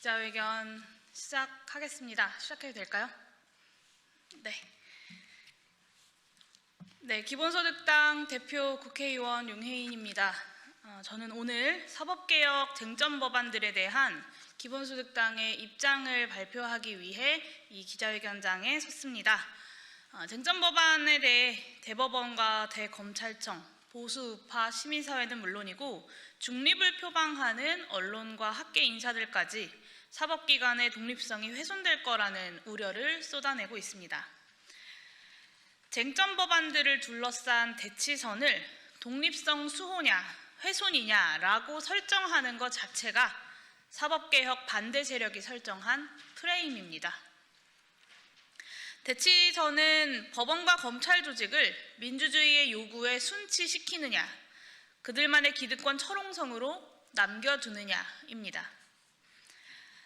기자회견 시작하겠습니다. 시작해도 될까요? 네, 기본소득당 대표 국회의원 용혜인입니다. 저는 오늘 사법개혁 쟁점 법안들에 대한 기본소득당의 입장을 발표하기 위해 이 기자회견장에 섰습니다. 쟁점 법안에 대해 대법원과 대검찰청, 보수 우파 시민사회는 물론이고 중립을 표방하는 언론과 학계 인사들까지 사법기관의 독립성이 훼손될 거라는 우려를 쏟아내고 있습니다. 쟁점 법안들을 둘러싼 대치선을 독립성 수호냐, 훼손이냐라고 설정하는 것 자체가 사법개혁 반대 세력이 설정한 프레임입니다. 대치선은 법원과 검찰 조직을 민주주의의 요구에 순치시키느냐, 그들만의 기득권 철옹성으로 남겨두느냐입니다.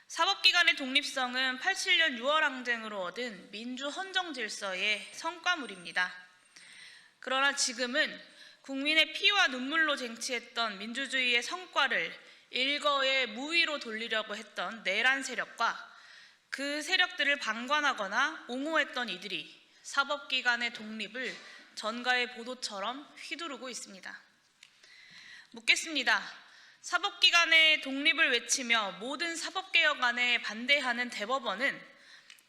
사법기관의 독립성은 87년 6월 항쟁으로 얻은 민주헌정질서의 성과물입니다. 그러나 지금은 국민의 피와 눈물로 쟁취했던 민주주의의 성과를 일거에 무위로 돌리려고 했던 내란 세력과 그 세력들을 방관하거나 옹호했던 이들이 사법기관의 독립을 전가의 보도처럼 휘두르고 있습니다. 묻겠습니다. 사법기관의 독립을 외치며 모든 사법개혁안에 반대하는 대법원은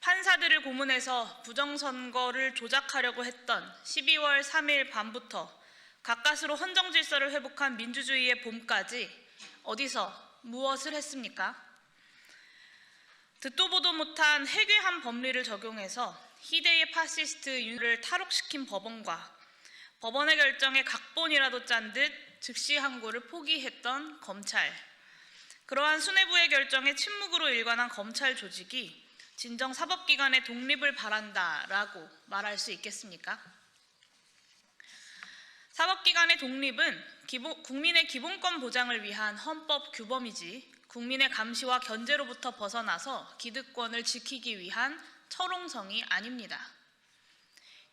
판사들을 고문해서 부정선거를 조작하려고 했던 12월 3일 밤부터 가까스로 헌정질서를 회복한 민주주의의 봄까지 어디서 무엇을 했습니까? 듣도 보도 못한 해괴한 법리를 적용해서 희대의 파시스트 윤을 탈옥시킨 법원과 법원의 결정에 각본이라도 짠 듯 즉시 항고를 포기했던 검찰, 그러한 수뇌부의 결정에 침묵으로 일관한 검찰 조직이 진정 사법기관의 독립을 바란다라고 말할 수 있겠습니까? 사법기관의 독립은 국민의 기본권 보장을 위한 헌법 규범이지 국민의 감시와 견제로부터 벗어나서 기득권을 지키기 위한 철옹성이 아닙니다.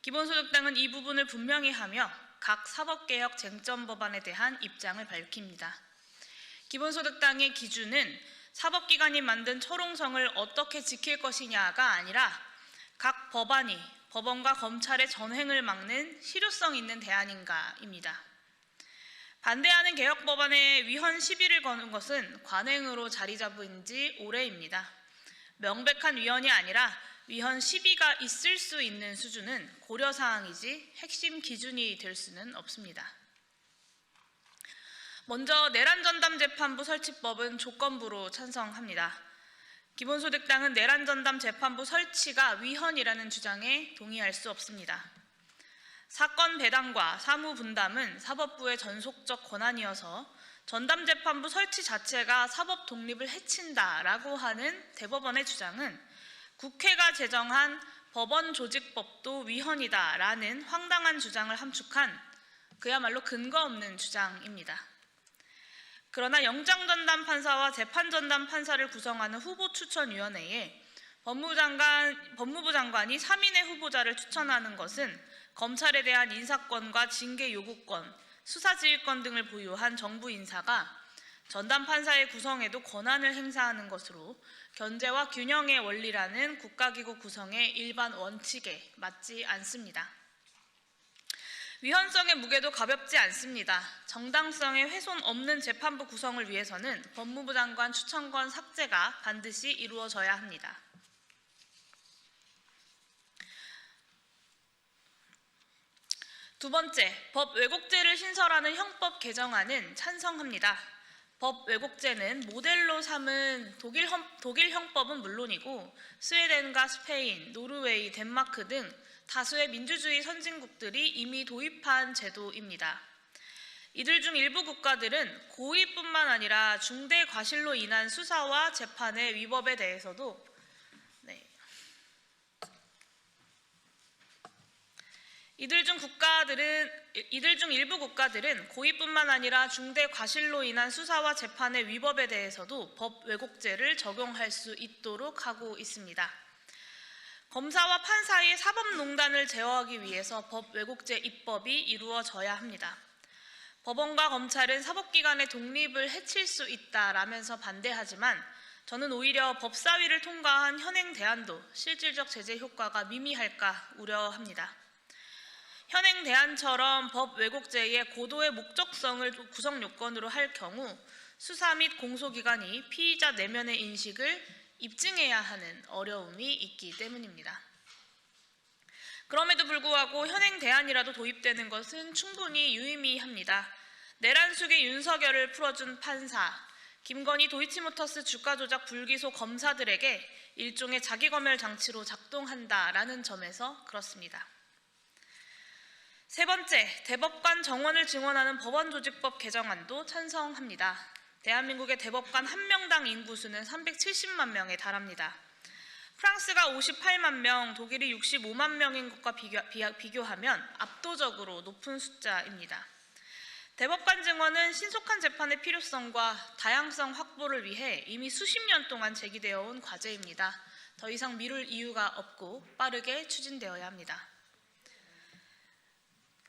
기본소득당은 이 부분을 분명히 하며 각 사법개혁 쟁점 법안에 대한 입장을 밝힙니다. 기본소득당의 기준은 사법기관이 만든 철옹성을 어떻게 지킬 것이냐가 아니라 각 법안이 법원과 검찰의 전횡을 막는 실효성 있는 대안인가입니다. 반대하는 개혁법안에 위헌 시비를 거는 것은 관행으로 자리 잡은 지 오래입니다. 명백한 위헌이 아니라 위헌 시비가 있을 수 있는 수준은 고려사항이지 핵심 기준이 될 수는 없습니다. 먼저 내란전담재판부 설치법은 조건부로 찬성합니다. 기본소득당은 내란전담 재판부 설치가 위헌이라는 주장에 동의할 수 없습니다. 사건 배당과 사무 분담은 사법부의 전속적 권한이어서 전담재판부 설치 자체가 사법 독립을 해친다라고 하는 대법원의 주장은 국회가 제정한 법원조직법도 위헌이다라는 황당한 주장을 함축한 그야말로 근거 없는 주장입니다. 그러나 영장전담 판사와 재판전담 판사를 구성하는 후보추천위원회에 법무부 장관이 3인의 후보자를 추천하는 것은 검찰에 대한 인사권과 징계 요구권, 수사지휘권 등을 보유한 정부 인사가 전담 판사의 구성에도 권한을 행사하는 것으로 견제와 균형의 원리라는 국가기구 구성의 일반 원칙에 맞지 않습니다. 위헌성의 무게도 가볍지 않습니다. 정당성의 훼손 없는 재판부 구성을 위해서는 법무부 장관 추천권 삭제가 반드시 이루어져야 합니다. 두 번째, 법 왜곡죄를 신설하는 형법 개정안은 찬성합니다. 법 왜곡죄는 모델로 삼은 독일 형법은 물론이고 스웨덴과 스페인, 노르웨이, 덴마크 등 다수의 민주주의 선진국들이 이미 도입한 제도입니다. 이들 중 일부 국가들은 고의뿐만 아니라 중대 과실로 인한 수사와 재판의 위법에 대해서도 이들 중 일부 국가들은 고의뿐만 아니라 중대 과실로 인한 수사와 재판의 위법에 대해서도 법 왜곡죄를 적용할 수 있도록 하고 있습니다. 검사와 판사의 사법농단을 제어하기 위해서 법 왜곡죄 입법이 이루어져야 합니다. 법원과 검찰은 사법기관의 독립을 해칠 수 있다라면서 반대하지만 저는 오히려 법사위를 통과한 현행 대안도 실질적 제재 효과가 미미할까 우려합니다. 현행 대안처럼 법 왜곡죄의 고도의 목적성을 구성 요건으로 할 경우 수사 및 공소기관이 피의자 내면의 인식을 입증해야 하는 어려움이 있기 때문입니다. 그럼에도 불구하고 현행 대안이라도 도입되는 것은 충분히 유의미합니다. 내란숙의 윤석열을 풀어준 판사, 김건희 도이치모터스 주가 조작 불기소 검사들에게 일종의 자기검열 장치로 작동한다라는 점에서 그렇습니다. 세 번째, 대법관 정원을 증원하는 법원조직법 개정안도 찬성합니다. 대한민국의 대법관 한 명당 인구수는 370만 명에 달합니다. 프랑스가 58만 명, 독일이 65만 명인 것과 비교하면 압도적으로 높은 숫자입니다. 대법관 증원은 신속한 재판의 필요성과 다양성 확보를 위해 이미 수십 년 동안 제기되어 온 과제입니다. 더 이상 미룰 이유가 없고 빠르게 추진되어야 합니다.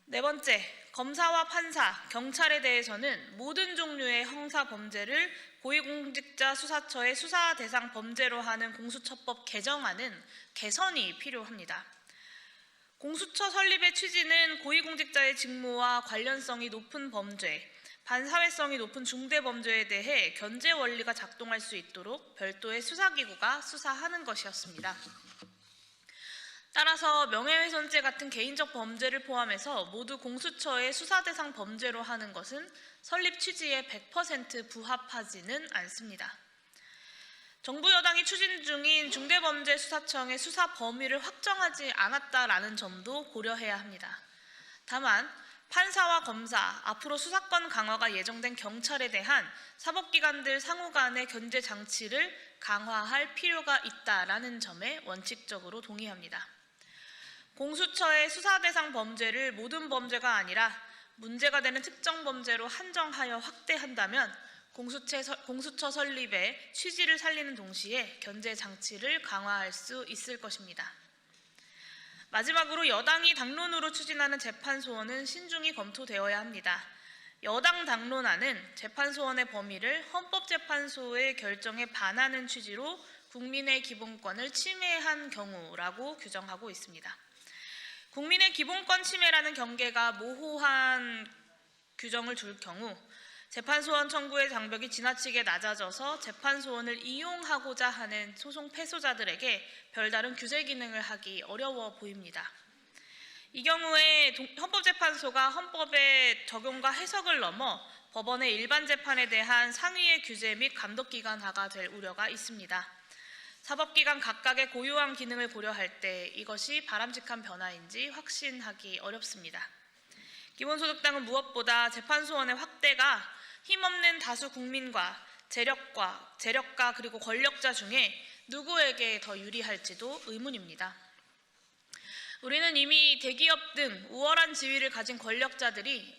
네 번째, 검사와 판사, 경찰에 대해서는 모든 종류의 형사 범죄를 고위공직자 수사처의 수사 대상 범죄로 하는 공수처법 개정안은 개선이 필요합니다. 공수처 설립의 취지는 고위공직자의 직무와 관련성이 높은 범죄, 반사회성이 높은 중대범죄에 대해 견제 원리가 작동할 수 있도록 별도의 수사기구가 수사하는 것이었습니다. 따라서 명예훼손죄 같은 개인적 범죄를 포함해서 모두 공수처의 수사 대상 범죄로 하는 것은 설립 취지에 100% 부합하지는 않습니다. 정부 여당이 추진 중인 중대범죄수사청의 수사 범위를 확정하지 않았다라는 점도 고려해야 합니다. 다만 판사와 검사, 앞으로 수사권 강화가 예정된 경찰에 대한 사법기관들 상호 간의 견제 장치를 강화할 필요가 있다라는 점에 원칙적으로 동의합니다. 공수처의 수사 대상 범죄를 모든 범죄가 아니라 문제가 되는 특정 범죄로 한정하여 확대한다면 공수처 설립의 취지를 살리는 동시에 견제 장치를 강화할 수 있을 것입니다. 마지막으로 여당이 당론으로 추진하는 재판소원은 신중히 검토되어야 합니다. 여당 당론안은 재판소원의 범위를 헌법재판소의 결정에 반하는 취지로 국민의 기본권을 침해한 경우라고 규정하고 있습니다. 국민의 기본권 침해라는 경계가 모호한 규정을 둘 경우 재판소원 청구의 장벽이 지나치게 낮아져서 재판소원을 이용하고자 하는 소송 패소자들에게 별다른 규제 기능을 하기 어려워 보입니다. 이 경우에 헌법재판소가 헌법의 적용과 해석을 넘어 법원의 일반 재판에 대한 상위의 규제 및 감독기관화가 될 우려가 있습니다. 사법기관 각각의 고유한 기능을 고려할 때 이것이 바람직한 변화인지 확신하기 어렵습니다. 기본소득당은 무엇보다 재판소원의 확대가 힘없는 다수 국민과 재력가 그리고 권력자 중에 누구에게 더 유리할지도 의문입니다. 우리는 이미 대기업 등 우월한 지위를 가진 권력자들이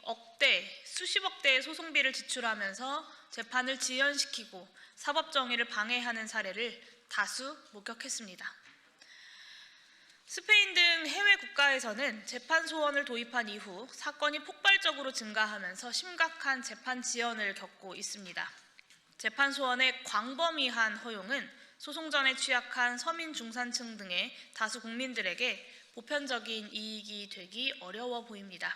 수십억 대의 소송비를 지출하면서 재판을 지연시키고 사법정의를 방해하는 사례를 다수 목격했습니다. 스페인 등 해외 국가에서는 재판소원을 도입한 이후 사건이 폭발적으로 증가하면서 심각한 재판 지연을 겪고 있습니다. 재판소원의 광범위한 허용은 소송 전에 취약한 서민 중산층 등의 다수 국민들에게 보편적인 이익이 되기 어려워 보입니다.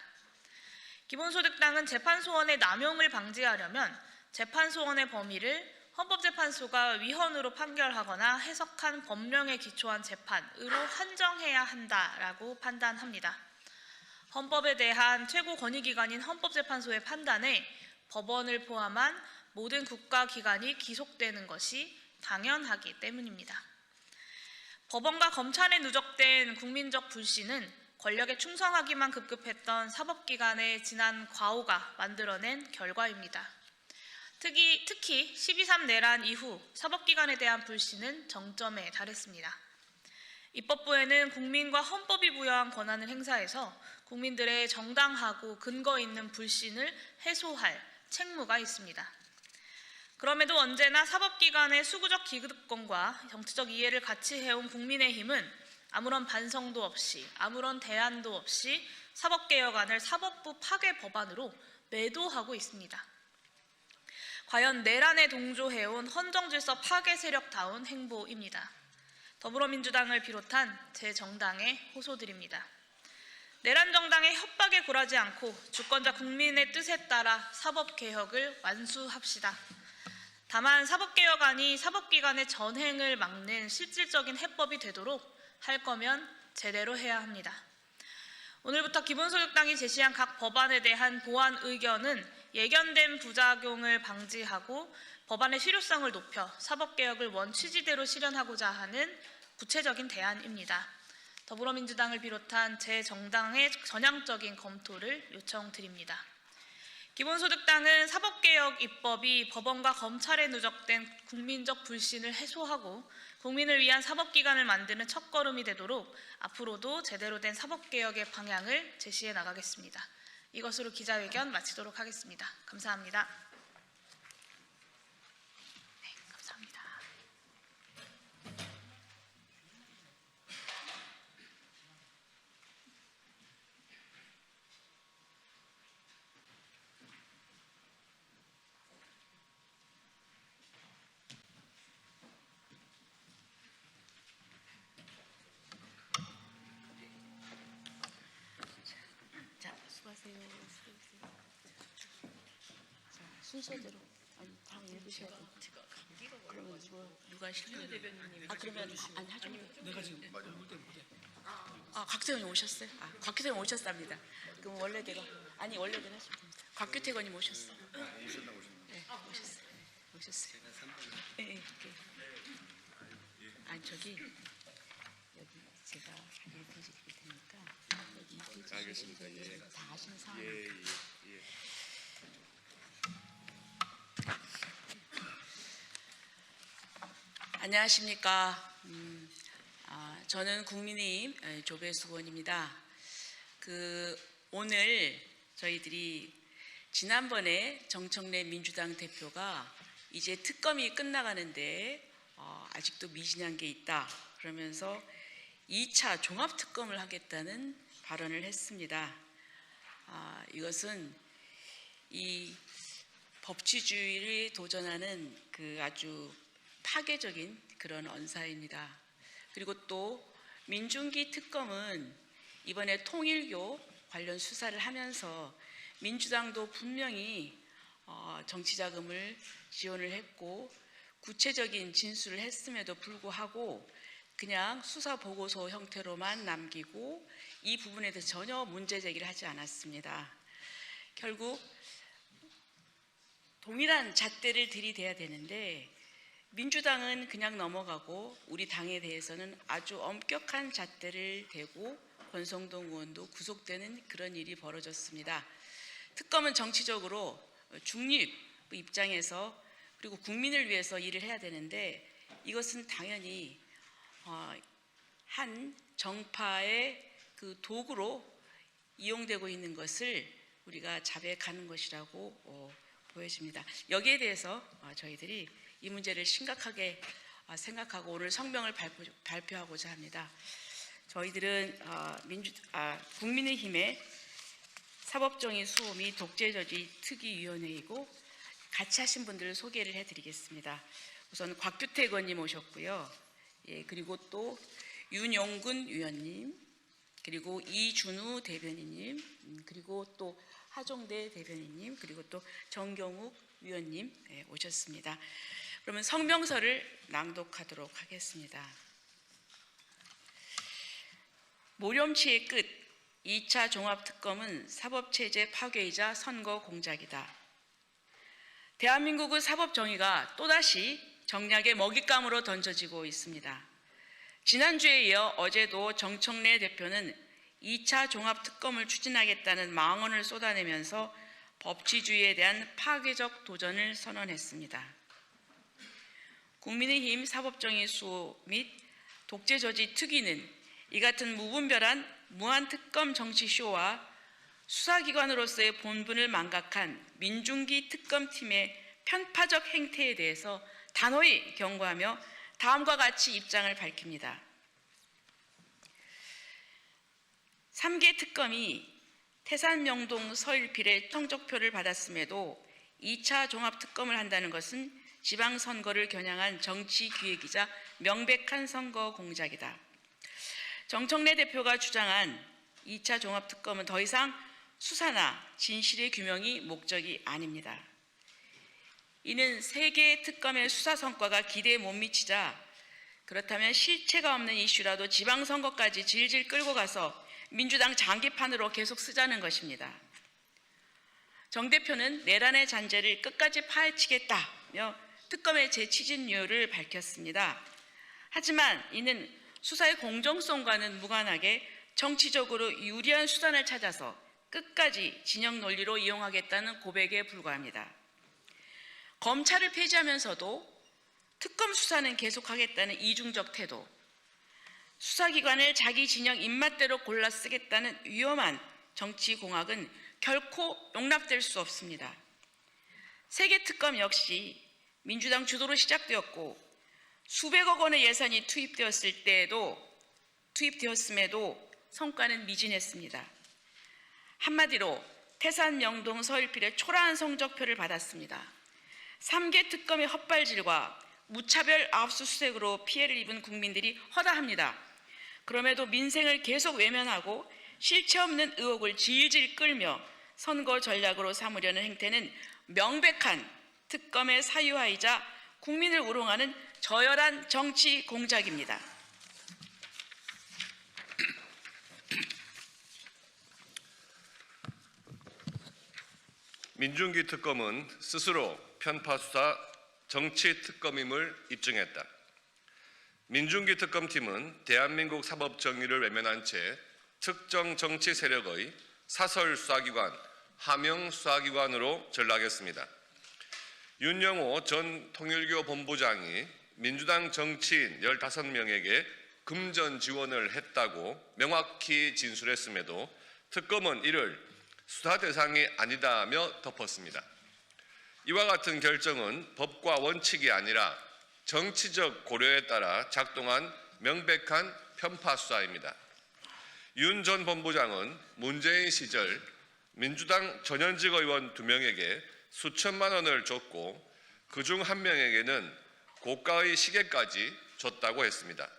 기본소득당은 재판소원의 남용을 방지하려면 재판소원의 범위를 헌법재판소가 위헌으로 판결하거나 해석한 법령에 기초한 재판으로 한정해야 한다라고 판단합니다. 헌법에 대한 최고 권위기관인 헌법재판소의 판단에 법원을 포함한 모든 국가기관이 기속되는 것이 당연하기 때문입니다. 법원과 검찰에 누적된 국민적 불신은 권력에 충성하기만 급급했던 사법기관의 지난 과오가 만들어낸 결과입니다. 특히 12.3 내란 이후 사법기관에 대한 불신은 정점에 달했습니다. 입법부에는 국민과 헌법이 부여한 권한을 행사해서 국민들의 정당하고 근거 있는 불신을 해소할 책무가 있습니다. 그럼에도 언제나 사법기관의 수구적 기득권과 정치적 이해를 같이 해온 국민의힘은 아무런 반성도 없이 아무런 대안도 없이 사법개혁안을 사법부 파괴 법안으로 매도하고 있습니다. 과연 내란에 동조해온 헌정질서 파괴 세력다운 행보입니다. 더불어민주당을 비롯한 제 정당에 호소드립니다. 내란 정당의 협박에 굴하지 않고 주권자 국민의 뜻에 따라 사법개혁을 완수합시다. 다만 사법개혁안이 사법기관의 전횡을 막는 실질적인 해법이 되도록 할 거면 제대로 해야 합니다. 오늘부터 기본소득당이 제시한 각 법안에 대한 보완 의견은 예견된 부작용을 방지하고 법안의 실효성을 높여 사법개혁을 원 취지대로 실현하고자 하는 구체적인 대안입니다. 더불어민주당을 비롯한 제 정당의 전향적인 검토를 요청드립니다. 기본소득당은 사법개혁 입법이 법원과 검찰에 누적된 국민적 불신을 해소하고 국민을 위한 사법기관을 만드는 첫걸음이 되도록 앞으로도 제대로 된 사법개혁의 방향을 제시해 나가겠습니다. 이것으로 기자회견 마치도록 하겠습니다. 감사합니다. 네, 감사합니다. 자, 수고하세요. 자, 순서대로. 아니, 다 읽으셔야 돼. 그러면 누가 하실까요? 그러면 안 하죠. 내가 지금 무대. 곽 의원님 오셨어요? 곽 의원님 오셨답니다. 그럼 원래대로. 아니, 원래대로 하시면 됩니다. 곽규태 의원님 오셨어요? 네, 오셨어요. 네, 네. 아니, 저기 여기 제가 1페이지 드릴 테니까 여기 2페이지 알겠습니다. 예. 다 아시는 상황. 예. 안녕하십니까. 저는 국민의힘 조배수 의원입니다. 오늘 저희들이 지난번에 정청래 민주당 대표가 이제 특검이 끝나가는데 아직도 미진한 게 있다 그러면서 2차 종합특검을 하겠다는 발언을 했습니다. 이것은 이 법치주의를 도전하는 아주 파괴적인 그런 언사입니다. 그리고 또 민중기 특검은 이번에 통일교 관련 수사를 하면서 민주당도 분명히 정치자금을 지원을 했고 구체적인 진술을 했음에도 불구하고 그냥 수사 보고서 형태로만 남기고 이 부분에 대해서 전혀 문제 제기를 하지 않았습니다. 결국 동일한 잣대를 들이대야 되는데 민주당은 그냥 넘어가고 우리 당에 대해서는 아주 엄격한 잣대를 대고 권성동 의원도 구속되는 그런 일이 벌어졌습니다. 특검은 정치적으로 중립 입장에서 그리고 국민을 위해서 일을 해야 되는데 이것은 당연히 한 정파의 도구로 이용되고 있는 것을 우리가 자백하는 것이라고 보여집니다. 여기에 대해서 저희들이 이 문제를 심각하게 생각하고 오늘 성명을 발표하고자 합니다. 저희들은 국민의힘의 사법정의 수호 및 독재저지 특위위원회이고 같이 하신 분들을 소개를 해드리겠습니다. 우선 곽규태 의원님 오셨고요. 그리고 또 윤용근 위원님, 그리고 이준우 대변인님, 그리고 또 하종대 대변인님, 그리고 또 정경욱 위원님 오셨습니다. 그러면 성명서를 낭독하도록 하겠습니다. 모렴치의 끝 2차 종합특검은 사법체제 파괴이자 선거 공작이다. 대한민국의 사법정의가 또다시 정략의 먹잇감으로 던져지고 있습니다. 지난주에 이어 어제도 정청래 대표는 2차 종합특검을 추진하겠다는 망언을 쏟아내면서 법치주의에 대한 파괴적 도전을 선언했습니다. 국민의힘 사법정의 수호 및 독재저지 특위는 이 같은 무분별한 무한특검 정치쇼와 수사기관으로서의 본분을 망각한 민중기 특검팀의 편파적 행태에 대해서 단호히 경고하며 다음과 같이 입장을 밝힙니다. 3개 특검이 태산, 명동, 서일필의 성적표를 받았음에도 2차 종합특검을 한다는 것은 지방선거를 겨냥한 정치기획이자 명백한 선거 공작이다. 정청래 대표가 주장한 2차 종합특검은 더 이상 수사나 진실의 규명이 목적이 아닙니다. 이는 세 개의 특검의 수사 성과가 기대에 못 미치자 그렇다면 실체가 없는 이슈라도 지방선거까지 질질 끌고 가서 민주당 장기판으로 계속 쓰자는 것입니다. 정 대표는 내란의 잔재를 끝까지 파헤치겠다며 특검의 재추진 이유를 밝혔습니다. 하지만 이는 수사의 공정성과는 무관하게 정치적으로 유리한 수단을 찾아서 끝까지 진영 논리로 이용하겠다는 고백에 불과합니다. 검찰을 폐지하면서도 특검 수사는 계속하겠다는 이중적 태도, 수사기관을 자기 진영 입맛대로 골라 쓰겠다는 위험한 정치공학은 결코 용납될 수 없습니다. 세계 특검 역시 민주당 주도로 시작되었고 수백억 원의 예산이 투입되었음에도 성과는 미진했습니다. 한마디로 태산, 영동, 서울필의 초라한 성적표를 받았습니다. 3개 특검의 헛발질과 무차별 압수수색으로 피해를 입은 국민들이 허다합니다. 그럼에도 민생을 계속 외면하고 실체 없는 의혹을 질질 끌며 선거 전략으로 삼으려는 행태는 명백한 특검의 사유화이자 국민을 우롱하는 저열한 정치 공작입니다. 민중기 특검은 스스로 편파수사 정치특검임을 입증했다. 민중기 특검팀은 대한민국 사법정의를 외면한 채 특정 정치 세력의 사설수사기관, 하명수사기관으로 전락했습니다. 윤영호 전 통일교 본부장이 민주당 정치인 15명에게 금전 지원을 했다고 명확히 진술했음에도 특검은 이를 수사 대상이 아니다며 덮었습니다. 이와 같은 결정은 법과 원칙이 아니라 정치적 고려에 따라 작동한 명백한 편파 수사입니다. 윤 전 본부장은 문재인 시절 민주당 전현직 의원 2명에게 수천만 원을 줬고 그중 1명에게는 고가의 시계까지 줬다고 했습니다.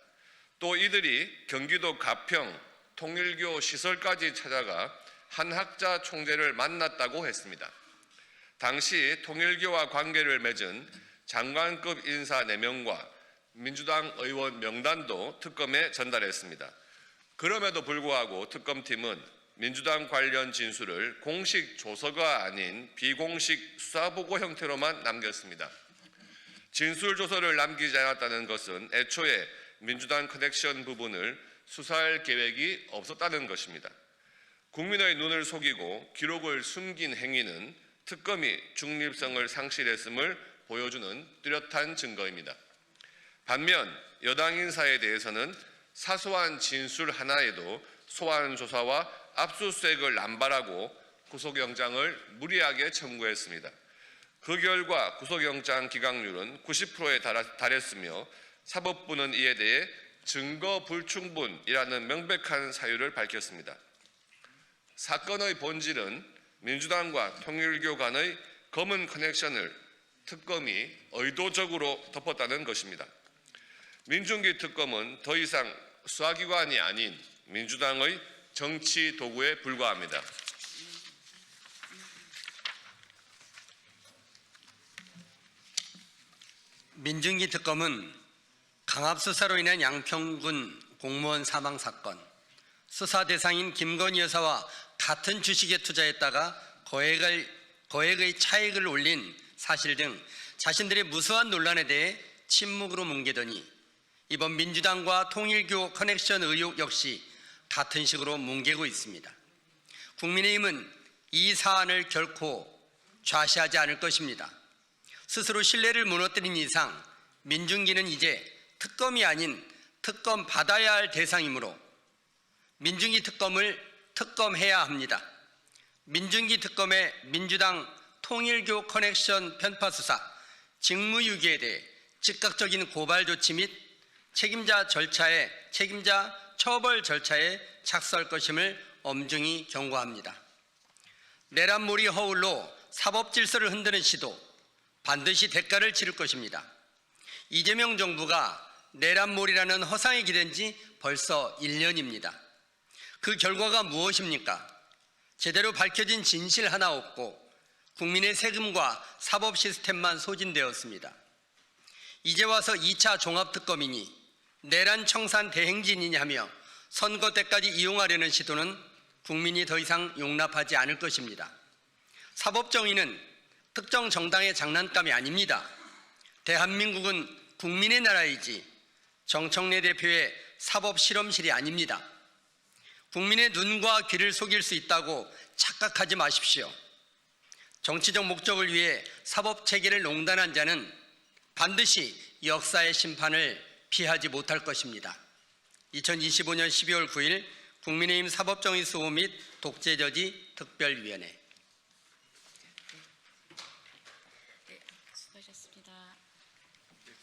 또 이들이 경기도 가평 통일교 시설까지 찾아가 한학자 총재를 만났다고 했습니다. 당시 통일교와 관계를 맺은 장관급 인사 4명과 민주당 의원 명단도 특검에 전달했습니다. 그럼에도 불구하고 특검팀은 민주당 관련 진술을 공식 조서가 아닌 비공식 수사보고 형태로만 남겼습니다. 진술 조서를 남기지 않았다는 것은 애초에 민주당 커넥션 부분을 수사할 계획이 없었다는 것입니다. 국민의 눈을 속이고 기록을 숨긴 행위는 특검이 중립성을 상실했음을 보여주는 뚜렷한 증거입니다. 반면 여당 인사에 대해서는 사소한 진술 하나에도 소환 조사와 압수수색을 남발하고 구속영장을 무리하게 청구했습니다. 그 결과 구속영장 기각률은 90%에 달했으며 사법부는 이에 대해 증거 불충분이라는 명백한 사유를 밝혔습니다. 사건의 본질은 민주당과 통일교 간의 검은 커넥션을 특검이 의도적으로 덮었다는 것입니다. 민중기 특검은 더 이상 수사기관이 아닌 민주당의 정치 도구에 불과합니다. 민중기 특검은 강압수사로 인한 양평군 공무원 사망 사건, 수사 대상인 김건희 여사와 같은 주식에 투자했다가 거액의 차익을 올린 사실 등 자신들의 무수한 논란에 대해 침묵으로 뭉개더니 이번 민주당과 통일교 커넥션 의혹 역시 같은 식으로 뭉개고 있습니다. 국민의힘은 이 사안을 결코 좌시하지 않을 것입니다. 스스로 신뢰를 무너뜨린 이상 민중기는 이제 특검이 아닌 특검 받아야 할 대상이므로 민중기 특검을 특검해야 합니다. 민중기 특검의 민주당 통일교 커넥션 편파 수사, 직무유기에 대해 즉각적인 고발 조치 및 책임자 처벌 절차에 착수할 것임을 엄중히 경고합니다. 내란몰이 허울로 사법 질서를 흔드는 시도 반드시 대가를 치를 것입니다. 이재명 정부가 내란몰이라는 허상에 기댄 지 벌써 1년입니다. 그 결과가 무엇입니까? 제대로 밝혀진 진실 하나 없고 국민의 세금과 사법 시스템만 소진되었습니다. 이제 와서 2차 종합특검이니 내란 청산 대행진이냐 하며 선거 때까지 이용하려는 시도는 국민이 더 이상 용납하지 않을 것입니다. 사법정의는 특정 정당의 장난감이 아닙니다. 대한민국은 국민의 나라이지 정청래 대표의 사법 실험실이 아닙니다. 국민의 눈과 귀를 속일 수 있다고 착각하지 마십시오. 정치적 목적을 위해 사법 체계를 농단한 자는 반드시 역사의 심판을 피하지 못할 것입니다. 2025년 12월 9일 국민의힘 사법정의 수호 및 독재저지 특별위원회. 네, 수고하셨습니다. 네.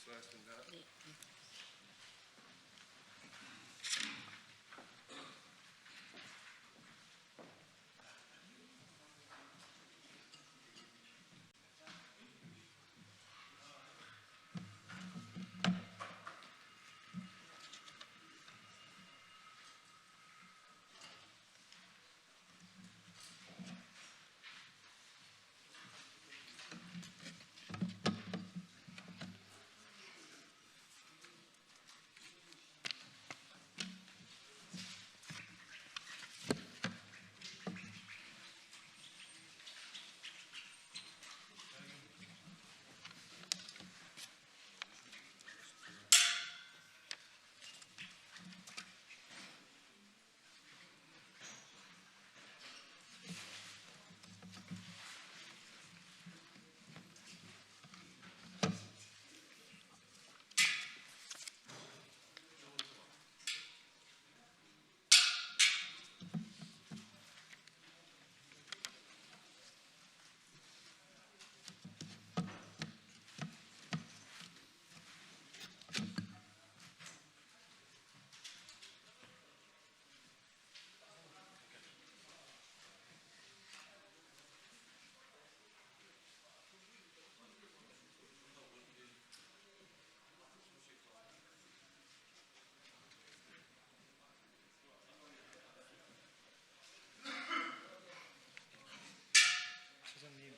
사장님,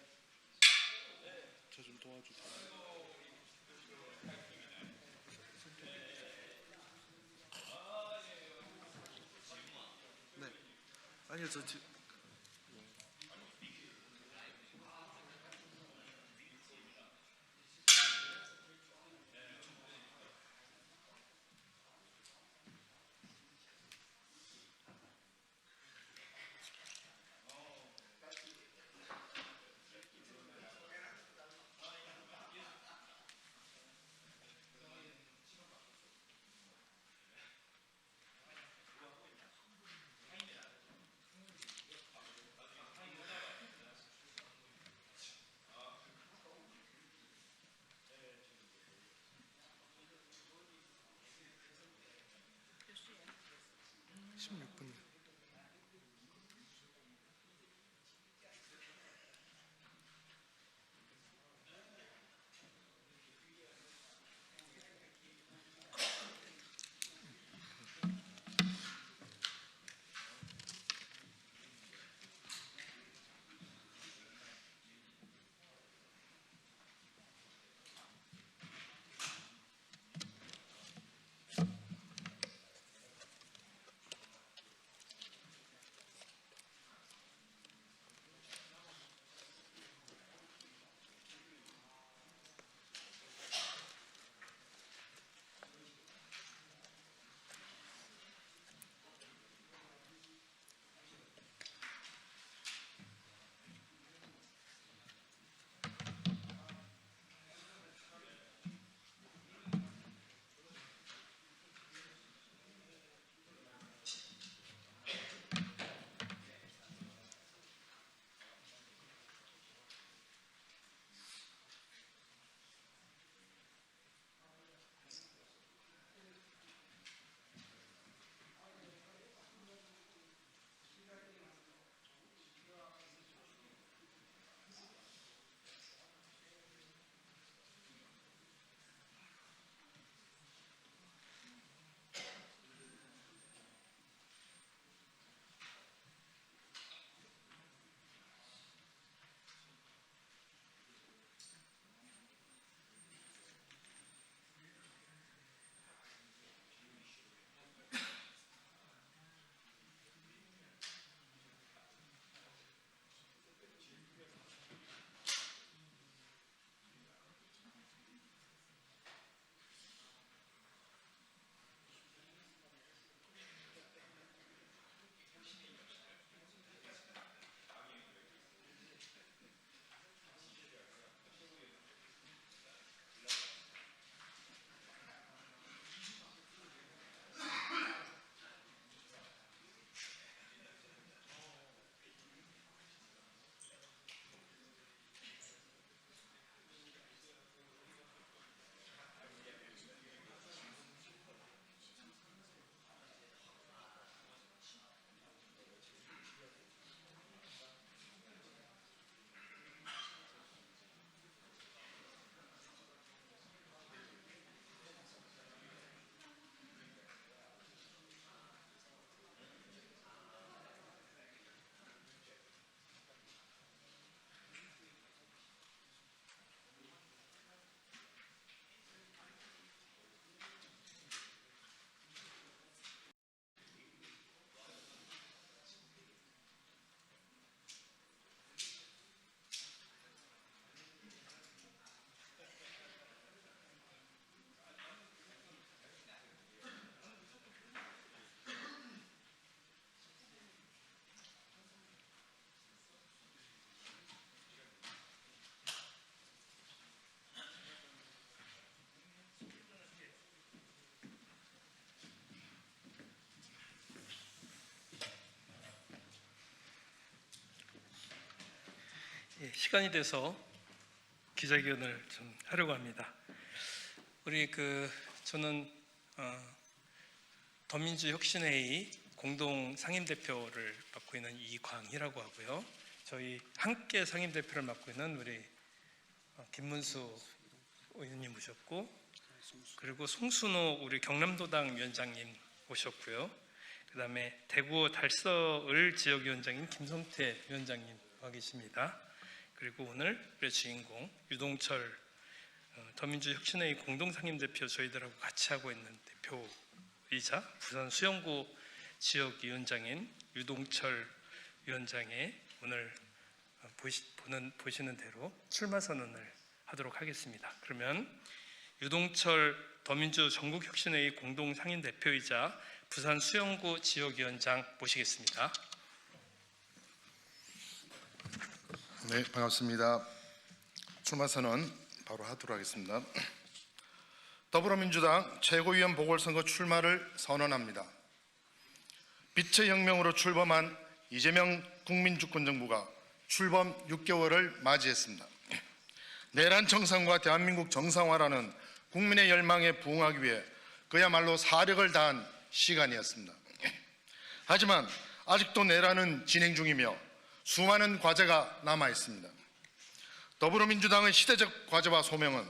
저 좀 도와주세요. 네. 아니요, 저 지금 시간이 돼서 기자회견을 좀 하려고 합니다. 저는 더민주혁신회의 공동 상임대표를 맡고 있는 이광희라고 하고요. 저희 함께 상임대표를 맡고 있는 우리 김문수 의원님 모셨고, 그리고 송순호 우리 경남도당 위원장님 모셨고요. 그다음에 대구 달서을 지역위원장인 김성태 위원장님 와 계십니다. 그리고 오늘 우리 주인공 유동철 더민주혁신회의 공동상임대표 저희들하고 같이 하고 있는 대표이자 부산 수영구 지역위원장인 유동철 위원장의 오늘 보시는 대로 출마 선언을 하도록 하겠습니다. 그러면 유동철 더민주 전국혁신회의 공동상임대표이자 부산 수영구 지역위원장 모시겠습니다. 네, 반갑습니다. 출마선언 바로 하도록 하겠습니다. 더불어민주당 최고위원 보궐선거 출마를 선언합니다. 빛의 혁명으로 출범한 이재명 국민주권정부가 출범 6개월을 맞이했습니다. 내란 청산과 대한민국 정상화라는 국민의 열망에 부응하기 위해 그야말로 사력을 다한 시간이었습니다. 하지만 아직도 내란은 진행 중이며 수많은 과제가 남아 있습니다. 더불어민주당의 시대적 과제와 소명은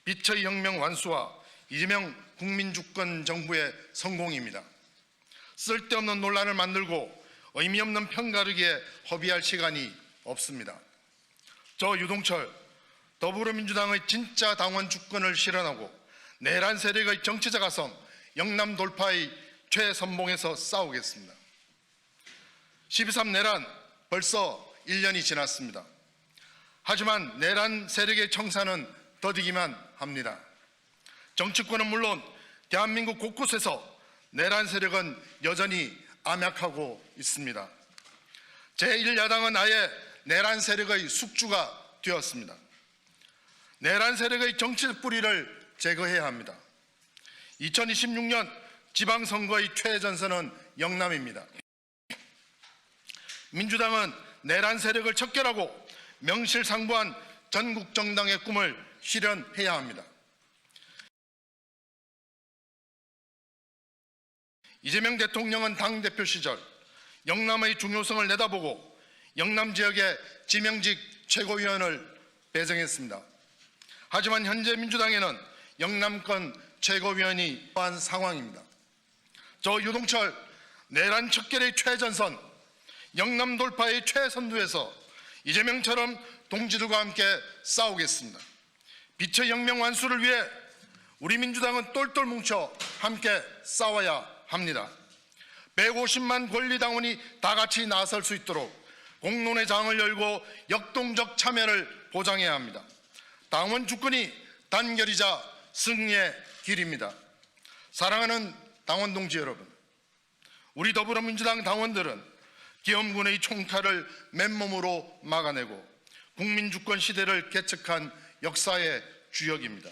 빛의 혁명 완수와 이재명 국민주권 정부의 성공입니다. 쓸데없는 논란을 만들고 의미 없는 편가르기에 허비할 시간이 없습니다. 저 유동철 더불어민주당의 진짜 당원 주권을 실현하고 내란 세력의 정치적 아성 영남 돌파의 최선봉에서 싸우겠습니다. 12.3 내란 벌써 1년이 지났습니다. 하지만 내란 세력의 청산은 더디기만 합니다. 정치권은 물론 대한민국 곳곳에서 내란 세력은 여전히 암약하고 있습니다. 제1야당은 아예 내란 세력의 숙주가 되었습니다. 내란 세력의 정치적 뿌리를 제거해야 합니다. 2026년 지방선거의 최전선은 영남입니다. 민주당은 내란 세력을 척결하고 명실상부한 전국 정당의 꿈을 실현해야 합니다. 이재명 대통령은 당대표 시절 영남의 중요성을 내다보고 영남 지역의 지명직 최고위원을 배정했습니다. 하지만 현재 민주당에는 영남권 최고위원이 한 상황입니다. 저 유동철 내란 척결의 최전선, 영남 돌파의 최선두에서 이재명처럼 동지들과 함께 싸우겠습니다. 빛의 혁명 완수를 위해 우리 민주당은 똘똘 뭉쳐 함께 싸워야 합니다. 150만 권리당원이 다 같이 나설 수 있도록 공론의 장을 열고 역동적 참여를 보장해야 합니다. 당원 주권이 단결이자 승리의 길입니다. 사랑하는 당원 동지 여러분, 우리 더불어민주당 당원들은 계엄군의 총칼을 맨몸으로 막아내고 국민주권 시대를 개척한 역사의 주역입니다.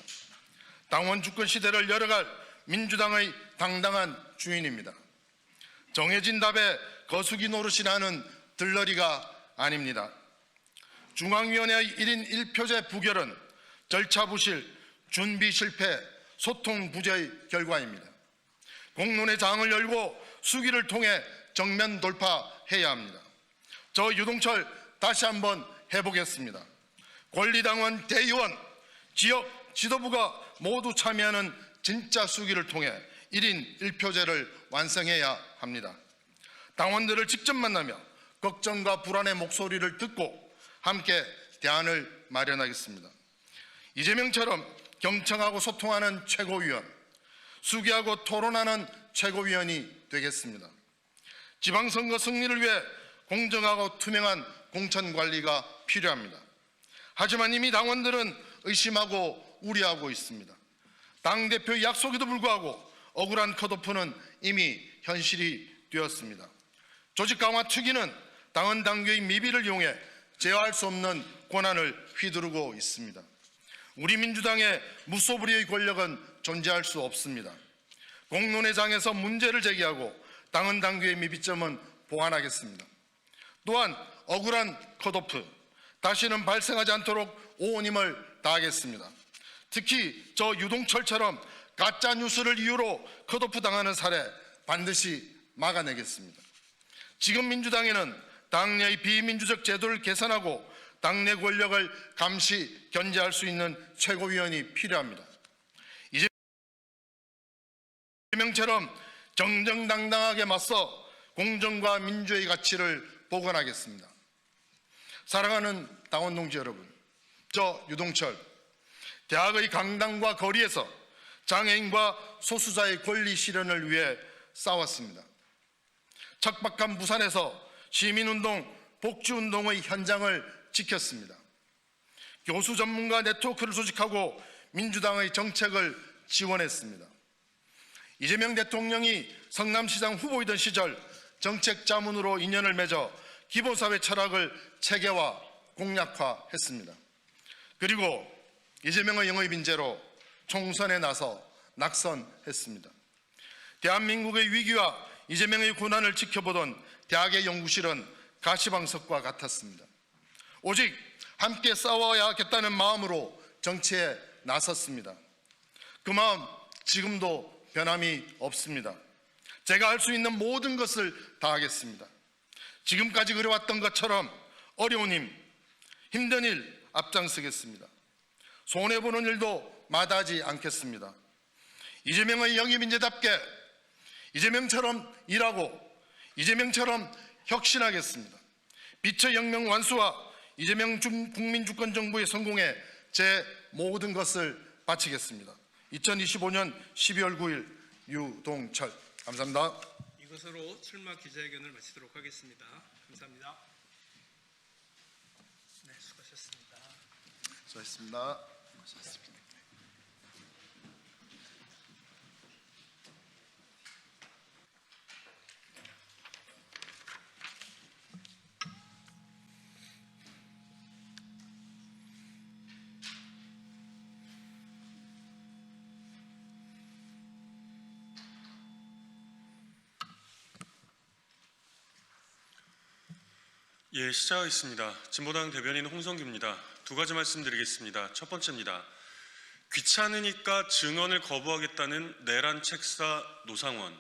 당원 주권 시대를 열어갈 민주당의 당당한 주인입니다. 정해진 답에 거수기 노릇이라는 들러리가 아닙니다. 중앙위원회의 1인 1표제 부결은 절차 부실, 준비 실패, 소통 부재의 결과입니다. 공론의 장을 열고 수기를 통해 정면 돌파해야 합니다. 저 유동철 다시 한번 해보겠습니다. 권리당원, 대의원, 지역 지도부가 모두 참여하는 진짜 수기를 통해 1인 1표제를 완성해야 합니다. 당원들을 직접 만나며 걱정과 불안의 목소리를 듣고 함께 대안을 마련하겠습니다. 이재명처럼 경청하고 소통하는 최고위원, 수기하고 토론하는 최고위원이 되겠습니다. 지방선거 승리를 위해 공정하고 투명한 공천관리가 필요합니다. 하지만 이미 당원들은 의심하고 우려하고 있습니다. 당대표의 약속에도 불구하고 억울한 컷오프는 이미 현실이 되었습니다. 조직 강화 특위는 당원 당규의 미비를 이용해 제어할 수 없는 권한을 휘두르고 있습니다. 우리 민주당의 무소불위의 권력은 존재할 수 없습니다. 공론의 장에서 문제를 제기하고 당원 당규의 미비점은 보완하겠습니다. 또한 억울한 컷오프, 다시는 발생하지 않도록 온 힘을 다하겠습니다. 특히 저 유동철처럼 가짜 뉴스를 이유로 컷오프 당하는 사례 반드시 막아내겠습니다. 지금 민주당에는 당내의 비민주적 제도를 개선하고 당내 권력을 감시 견제할 수 있는 최고위원이 필요합니다. 이재명처럼 정정당당하게 맞서 공정과 민주의 가치를 복원하겠습니다. 사랑하는 당원 동지 여러분, 저 유동철 대학의 강당과 거리에서 장애인과 소수자의 권리 실현을 위해 싸웠습니다. 척박한 부산에서 시민운동, 복지운동의 현장을 지켰습니다. 교수 전문가 네트워크를 조직하고 민주당의 정책을 지원했습니다. 이재명 대통령이 성남시장 후보이던 시절 정책 자문으로 인연을 맺어 기본사회 철학을 체계화, 공약화했습니다. 그리고 이재명의 영입 인재로 총선에 나서 낙선했습니다. 대한민국의 위기와 이재명의 고난을 지켜보던 대학의 연구실은 가시방석과 같았습니다. 오직 함께 싸워야겠다는 마음으로 정치에 나섰습니다. 그 마음 지금도 변함이 없습니다. 제가 할 수 있는 모든 것을 다하겠습니다. 지금까지 그래왔던 것처럼 어려운 힘든 일 앞장서겠습니다. 손해보는 일도 마다하지 않겠습니다. 이재명의 영입인재답게 이재명처럼 일하고 이재명처럼 혁신하겠습니다. 빛의 혁명 완수와 이재명 국민주권정부의 성공에 제 모든 것을 바치겠습니다. 2025년 12월 9일 유동철. 감사합니다. 이것으로 출마 기자회견을 마치도록 하겠습니다. 감사합니다. 네, 수고하셨습니다. 수고하셨습니다. 예, 시작하겠습니다. 진보당 대변인 홍성규입니다. 두 가지 말씀드리겠습니다. 첫 번째입니다. 귀찮으니까 증언을 거부하겠다는 내란 책사 노상원,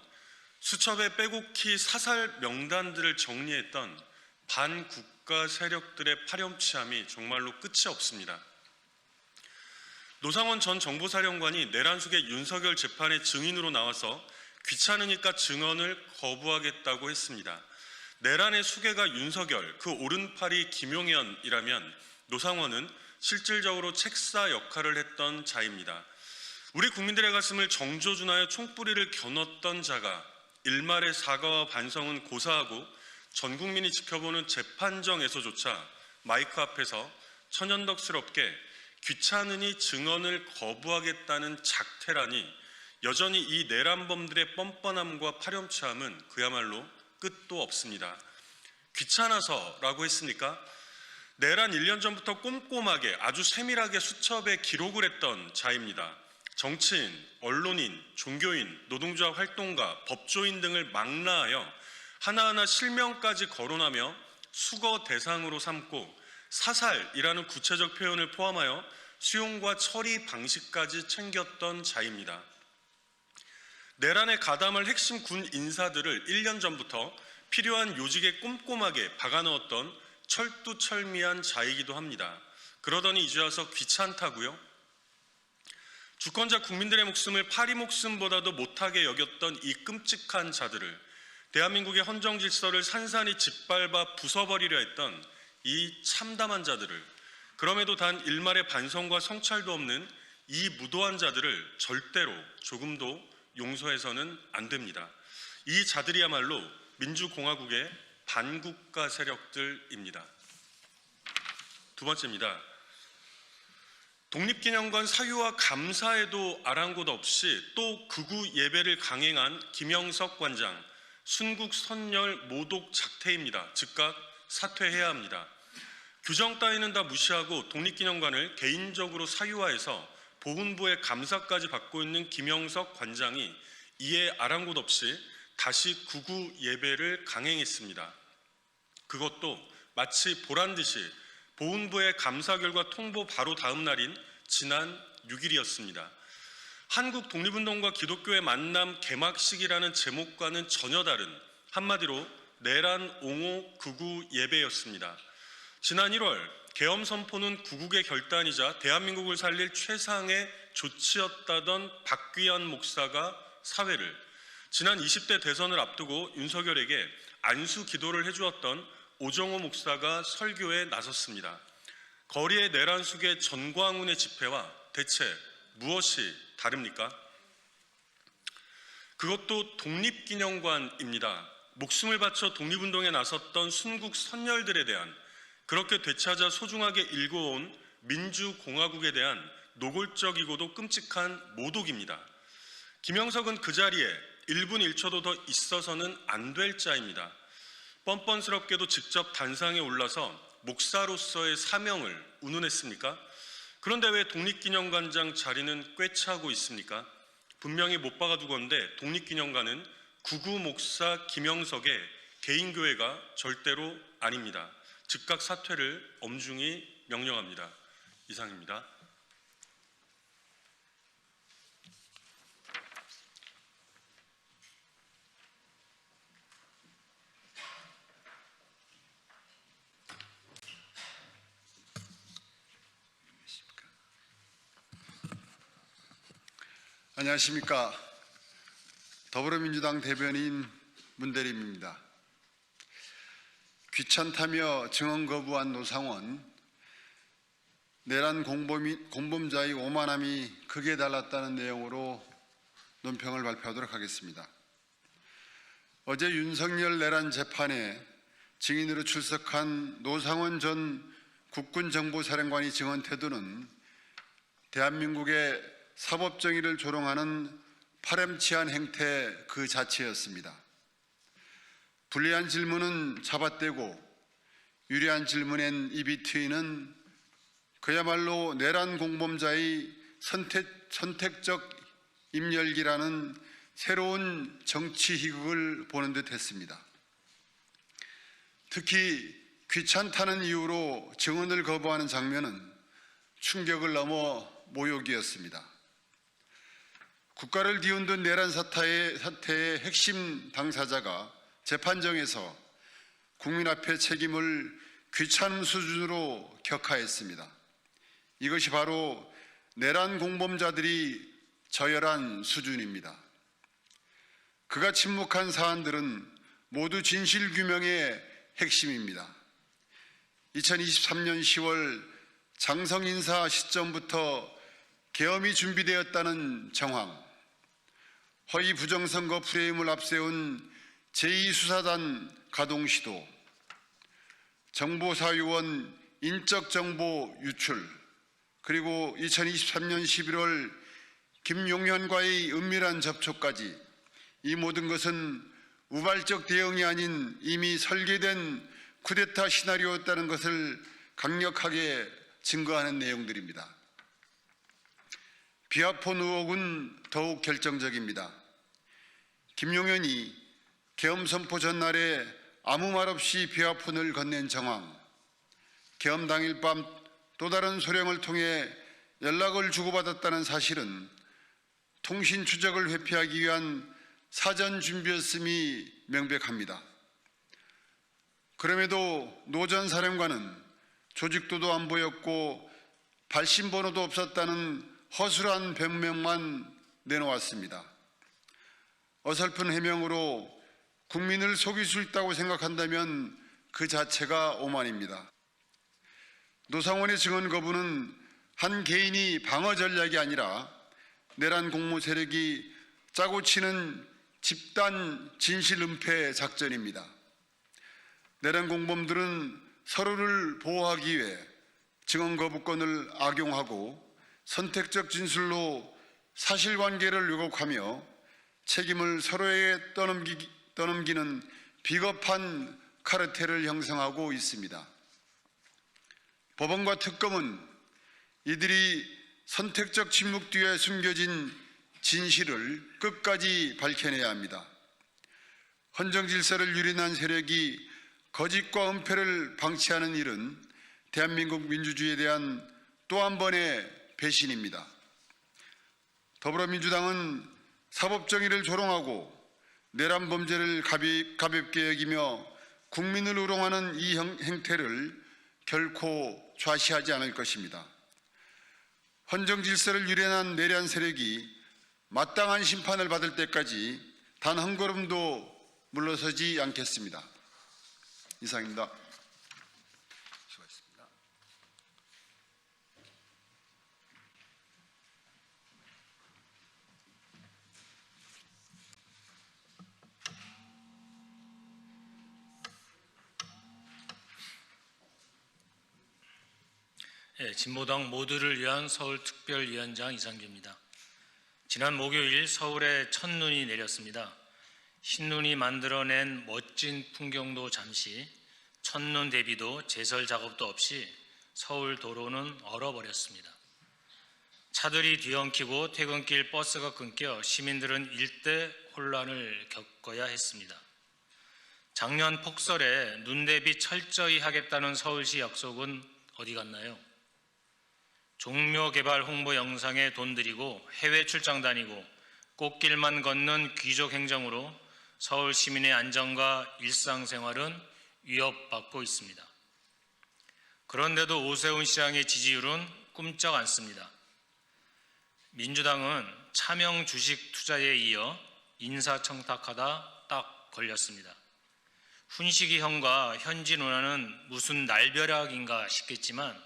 수첩에 빼곡히 사살 명단들을 정리했던 반국가 세력들의 파렴치함이 정말로 끝이 없습니다. 노상원 전 정보사령관이 내란 속의 윤석열 재판의 증인으로 나와서 귀찮으니까 증언을 거부하겠다고 했습니다. 내란의 수괴가 윤석열, 그 오른팔이 김용현이라면 노상원은 실질적으로 책사 역할을 했던 자입니다. 우리 국민들의 가슴을 정조준하여 총뿌리를 겨눴던 자가 일말의 사과와 반성은 고사하고 전 국민이 지켜보는 재판정에서조차 마이크 앞에서 천연덕스럽게 귀찮으니 증언을 거부하겠다는 작태라니 여전히 이 내란범들의 뻔뻔함과 파렴치함은 그야말로 끝도 없습니다. 귀찮아서라고 했습니까? 내란 1년 전부터 꼼꼼하게 아주 세밀하게 수첩에 기록을 했던 자입니다. 정치인, 언론인, 종교인, 노동조합 활동가, 법조인 등을 망라하여 하나하나 실명까지 거론하며 수거 대상으로 삼고 사살이라는 구체적 표현을 포함하여 수용과 처리 방식까지 챙겼던 자입니다. 내란에 가담할 핵심 군 인사들을 1년 전부터 필요한 요직에 꼼꼼하게 박아넣었던 철두철미한 자이기도 합니다. 그러더니 이제 와서 귀찮다고요? 주권자 국민들의 목숨을 파리 목숨보다도 못하게 여겼던 이 끔찍한 자들을, 대한민국의 헌정 질서를 산산이 짓밟아 부숴버리려 했던 이 참담한 자들을, 그럼에도 단 일말의 반성과 성찰도 없는 이 무도한 자들을 절대로 조금도 용서해서는 안 됩니다. 이 자들이야말로 민주공화국의 반국가 세력들입니다. 두 번째입니다. 독립기념관 사유와 감사에도 아랑곳 없이 또 극우 예배를 강행한 김영석 관장, 순국 선열 모독 작태입니다. 즉각 사퇴해야 합니다. 규정 따위는 다 무시하고 독립기념관을 개인적으로 사유화해서 보훈부의 감사까지 받고 있는 김영석 관장이 이에 아랑곳 없이 다시 극우 예배를 강행했습니다. 그것도 마치 보란듯이 보훈부의 감사 결과 통보 바로 다음 날인 지난 6일이었습니다. 한국 독립운동과 기독교의 만남 개막식이라는 제목과는 전혀 다른 한마디로 내란 옹호 극우 예배였습니다. 지난 1월 계엄 선포는 구국의 결단이자 대한민국을 살릴 최상의 조치였다던 박귀한 목사가 사회를, 지난 20대 대선을 앞두고 윤석열에게 안수 기도를 해주었던 오정호 목사가 설교에 나섰습니다. 거리의 내란 속의 전광훈의 집회와 대체 무엇이 다릅니까? 그것도 독립기념관입니다. 목숨을 바쳐 독립운동에 나섰던 순국 선열들에 대한, 그렇게 되찾아 소중하게 일궈온 민주공화국에 대한 노골적이고도 끔찍한 모독입니다. 김영석은 그 자리에 1분 1초도 더 있어서는 안 될 자입니다. 뻔뻔스럽게도 직접 단상에 올라서 목사로서의 사명을 운운했습니까? 그런데 왜 독립기념관장 자리는 꿰차고 있습니까? 분명히 못 박아두건데 독립기념관은 구구 목사 김영석의 개인교회가 절대로 아닙니다. 즉각 사퇴를 엄중히 명령합니다. 이상입니다. 안녕하십니까. 더불어민주당 대변인 문대림입니다. 귀찮다며 증언 거부한 노상원, 내란 공범자의 오만함이 극에 달랐다는 내용으로 논평을 발표하도록 하겠습니다. 어제 윤석열 내란 재판에 증인으로 출석한 노상원 전 국군정보사령관의 증언 태도는 대한민국의 사법정의를 조롱하는 파렴치한 행태 그 자체였습니다. 불리한 질문은 잡아떼고 유리한 질문엔 입이 트이는 그야말로 내란 공범자의 선택적 임열기라는 새로운 정치 희극을 보는 듯 했습니다. 특히 귀찮다는 이유로 증언을 거부하는 장면은 충격을 넘어 모욕이었습니다. 국가를 뒤흔든 내란 사태의 핵심 당사자가 재판정에서 국민 앞에 책임을 귀찮음 수준으로 격하했습니다. 이것이 바로 내란 공범자들이 저열한 수준입니다. 그가 침묵한 사안들은 모두 진실규명의 핵심입니다. 2023년 10월 장성 인사 시점부터 계엄이 준비되었다는 정황, 허위 부정선거 프레임을 앞세운 제2수사단 가동 시도, 정보사유원 인적 정보 유출, 그리고 2023년 11월 김용현과의 은밀한 접촉까지, 이 모든 것은 우발적 대응이 아닌 이미 설계된 쿠데타 시나리오였다는 것을 강력하게 증거하는 내용들입니다. 비아폰 의혹은 더욱 결정적입니다. 김용현이 계엄 선포 전날에 아무 말 없이 비아폰을 건넨 정황, 계엄 당일 밤 또 다른 소령을 통해 연락을 주고받았다는 사실은 통신 추적을 회피하기 위한 사전 준비였음이 명백합니다. 그럼에도 노 전 사령관은 조직도도 안 보였고 발신번호도 없었다는 허술한 변명만 내놓았습니다. 어설픈 해명으로 국민을 속일 수 있다고 생각한다면 그 자체가 오만입니다. 노상원의 증언 거부는 한 개인이 방어 전략이 아니라 내란 공모 세력이 짜고 치는 집단 진실 은폐 작전입니다. 내란 공범들은 서로를 보호하기 위해 증언 거부권을 악용하고 선택적 진술로 사실관계를 왜곡하며 책임을 서로에게 떠넘기는 비겁한 카르텔을 형성하고 있습니다. 법원과 특검은 이들이 선택적 침묵 뒤에 숨겨진 진실을 끝까지 밝혀내야 합니다. 헌정 질서를 유린한 세력이 거짓과 은폐를 방치하는 일은 대한민국 민주주의에 대한 또 한 번의 배신입니다. 더불어민주당은 사법정의를 조롱하고 내란 범죄를 가볍게 여기며 국민을 우롱하는 이 행태를 결코 좌시하지 않을 것입니다. 헌정 질서를 유린한 내란 세력이 마땅한 심판을 받을 때까지 단 한 걸음도 물러서지 않겠습니다. 이상입니다. 수고하셨습니다. 진보당 모두를 위한 서울특별위원장 이상규입니다. 지난 목요일 서울에 첫눈이 내렸습니다. 흰눈이 만들어낸 멋진 풍경도 잠시, 첫눈 대비도 제설 작업도 없이 서울 도로는 얼어버렸습니다. 차들이 뒤엉키고 퇴근길 버스가 끊겨 시민들은 일대 혼란을 겪어야 했습니다. 작년 폭설에 눈 대비 철저히 하겠다는 서울시 약속은 어디 갔나요? 종묘 개발 홍보 영상에 돈 들이고 해외 출장 다니고 꽃길만 걷는 귀족 행정으로 서울 시민의 안전과 일상생활은 위협받고 있습니다. 그런데도 오세훈 시장의 지지율은 꿈쩍 않습니다. 민주당은 차명 주식 투자에 이어 인사청탁하다 딱 걸렸습니다. 훈시기형과 현지 논란은 무슨 날벼락인가 싶겠지만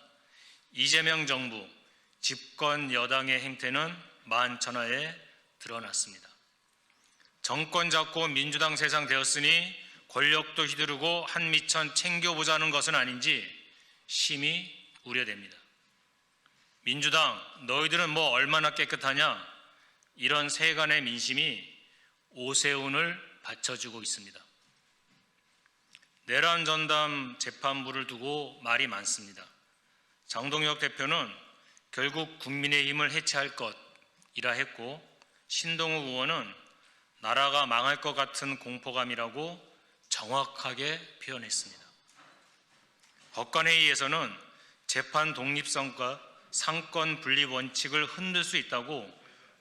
이재명 정부, 집권 여당의 행태는 만천하에 드러났습니다. 정권 잡고 민주당 세상 되었으니 권력도 휘두르고 한미천 챙겨보자는 것은 아닌지 심히 우려됩니다. 민주당, 너희들은 뭐 얼마나 깨끗하냐? 이런 세간의 민심이 오세훈을 받쳐주고 있습니다. 내란 전담 재판부를 두고 말이 많습니다. 장동혁 대표는 결국 국민의힘을 해체할 것이라 했고, 신동욱 의원은 나라가 망할 것 같은 공포감이라고 정확하게 표현했습니다. 법관회의에서는 재판 독립성과 상권 분립 원칙을 흔들 수 있다고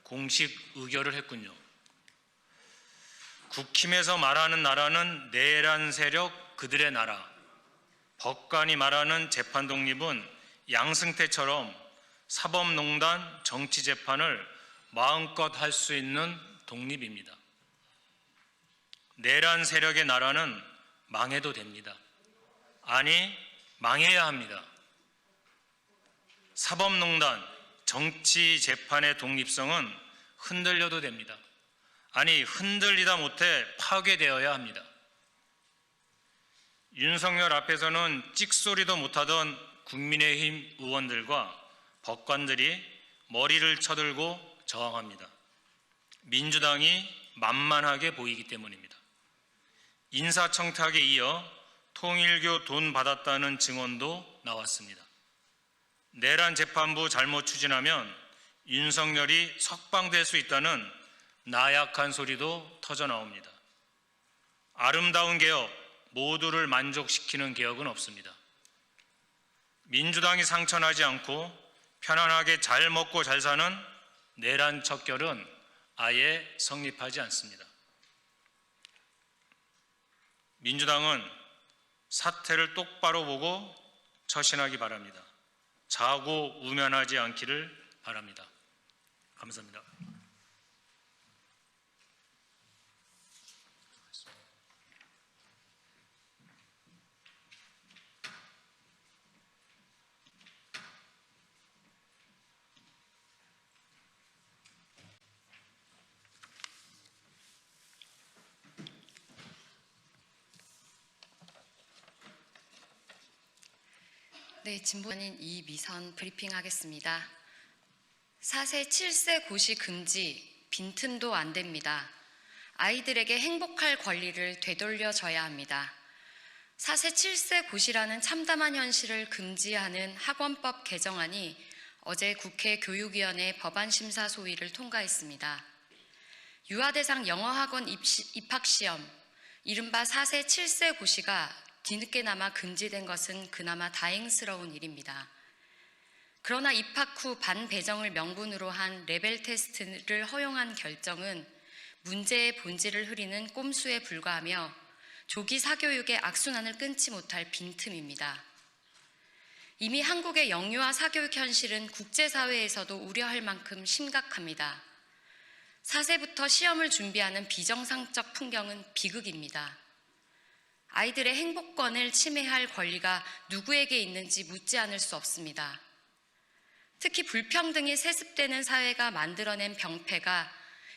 공식 의결을 했군요. 국힘에서 말하는 나라는 내란 세력 그들의 나라, 법관이 말하는 재판 독립은 양승태처럼 사법농단 정치재판을 마음껏 할 수 있는 독립입니다. 내란 세력의 나라는 망해도 됩니다. 아니, 망해야 합니다. 사법농단 정치재판의 독립성은 흔들려도 됩니다. 아니, 흔들리다 못해 파괴되어야 합니다. 윤석열 앞에서는 찍소리도 못하던 국민의힘 의원들과 법관들이 머리를 쳐들고 저항합니다. 민주당이 만만하게 보이기 때문입니다. 인사청탁에 이어 통일교 돈 받았다는 증언도 나왔습니다. 내란 재판부 잘못 추진하면 윤석열이 석방될 수 있다는 나약한 소리도 터져나옵니다. 아름다운 개혁, 모두를 만족시키는 개혁은 없습니다. 민주당이 상처나지 않고 편안하게 잘 먹고 잘 사는 내란 척결은 아예 성립하지 않습니다. 민주당은 사태를 똑바로 보고 처신하기 바랍니다. 자고 우면하지 않기를 바랍니다. 감사합니다. 네, 진보인 이미선 브리핑하겠습니다. 4세 7세 고시 금지, 빈틈도 안 됩니다. 아이들에게 행복할 권리를 되돌려줘야 합니다. 4세 7세 고시라는 참담한 현실을 금지하는 학원법 개정안이 어제 국회 교육위원회 법안심사 소위를 통과했습니다. 유아 대상 영어학원 입학시험, 이른바 4세 7세 고시가 뒤늦게나마 금지된 것은 그나마 다행스러운 일입니다. 그러나 입학 후 반배정을 명분으로 한 레벨 테스트를 허용한 결정은 문제의 본질을 흐리는 꼼수에 불과하며 조기 사교육의 악순환을 끊지 못할 빈틈입니다. 이미 한국의 영유아 사교육 현실은 국제사회에서도 우려할 만큼 심각합니다. 4세부터 시험을 준비하는 비정상적 풍경은 비극입니다. 아이들의 행복권을 침해할 권리가 누구에게 있는지 묻지 않을 수 없습니다. 특히 불평등이 세습되는 사회가 만들어낸 병폐가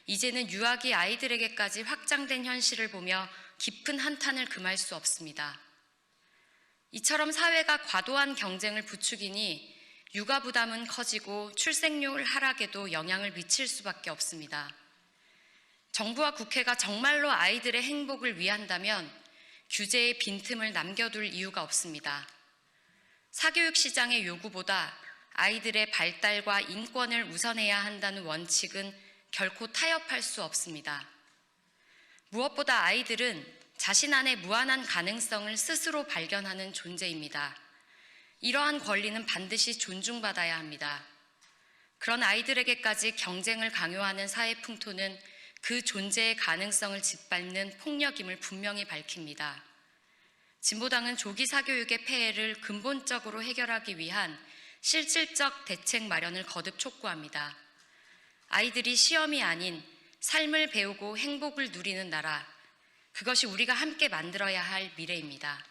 이제는 유아기 아이들에게까지 확장된 현실을 보며 깊은 한탄을 금할 수 없습니다. 이처럼 사회가 과도한 경쟁을 부추기니 육아 부담은 커지고 출생률 하락에도 영향을 미칠 수밖에 없습니다. 정부와 국회가 정말로 아이들의 행복을 위한다면 규제의 빈틈을 남겨둘 이유가 없습니다. 사교육 시장의 요구보다 아이들의 발달과 인권을 우선해야 한다는 원칙은 결코 타협할 수 없습니다. 무엇보다 아이들은 자신 안의 무한한 가능성을 스스로 발견하는 존재입니다. 이러한 권리는 반드시 존중받아야 합니다. 그런 아이들에게까지 경쟁을 강요하는 사회 풍토는 그 존재의 가능성을 짓밟는 폭력임을 분명히 밝힙니다. 진보당은 조기 사교육의 폐해를 근본적으로 해결하기 위한 실질적 대책 마련을 거듭 촉구합니다. 아이들이 시험이 아닌 삶을 배우고 행복을 누리는 나라, 그것이 우리가 함께 만들어야 할 미래입니다.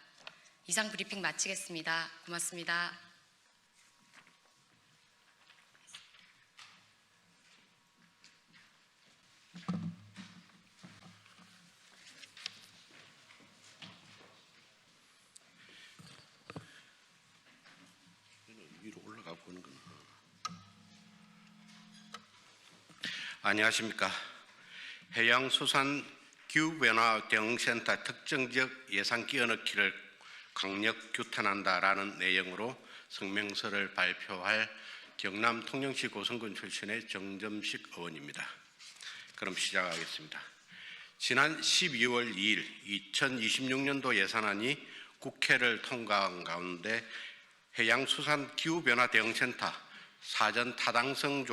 이상 브리핑 마치겠습니다. 고맙습니다. 위로 올라가 보는 건. 안녕하십니까. 해양수산 기후변화 대응센터 특정지역 예산 끼워넣기를 강력 규탄한다라는 내용으로 성명서를 발표할 경남 통영시 고성군 출신의 정점식 의원입니다. 그럼 시작하겠습니다. 지난 12월 2일 2026년도 예산안이 국회를 통과한 가운데 해양수산기후변화 대응센터 사전 타당성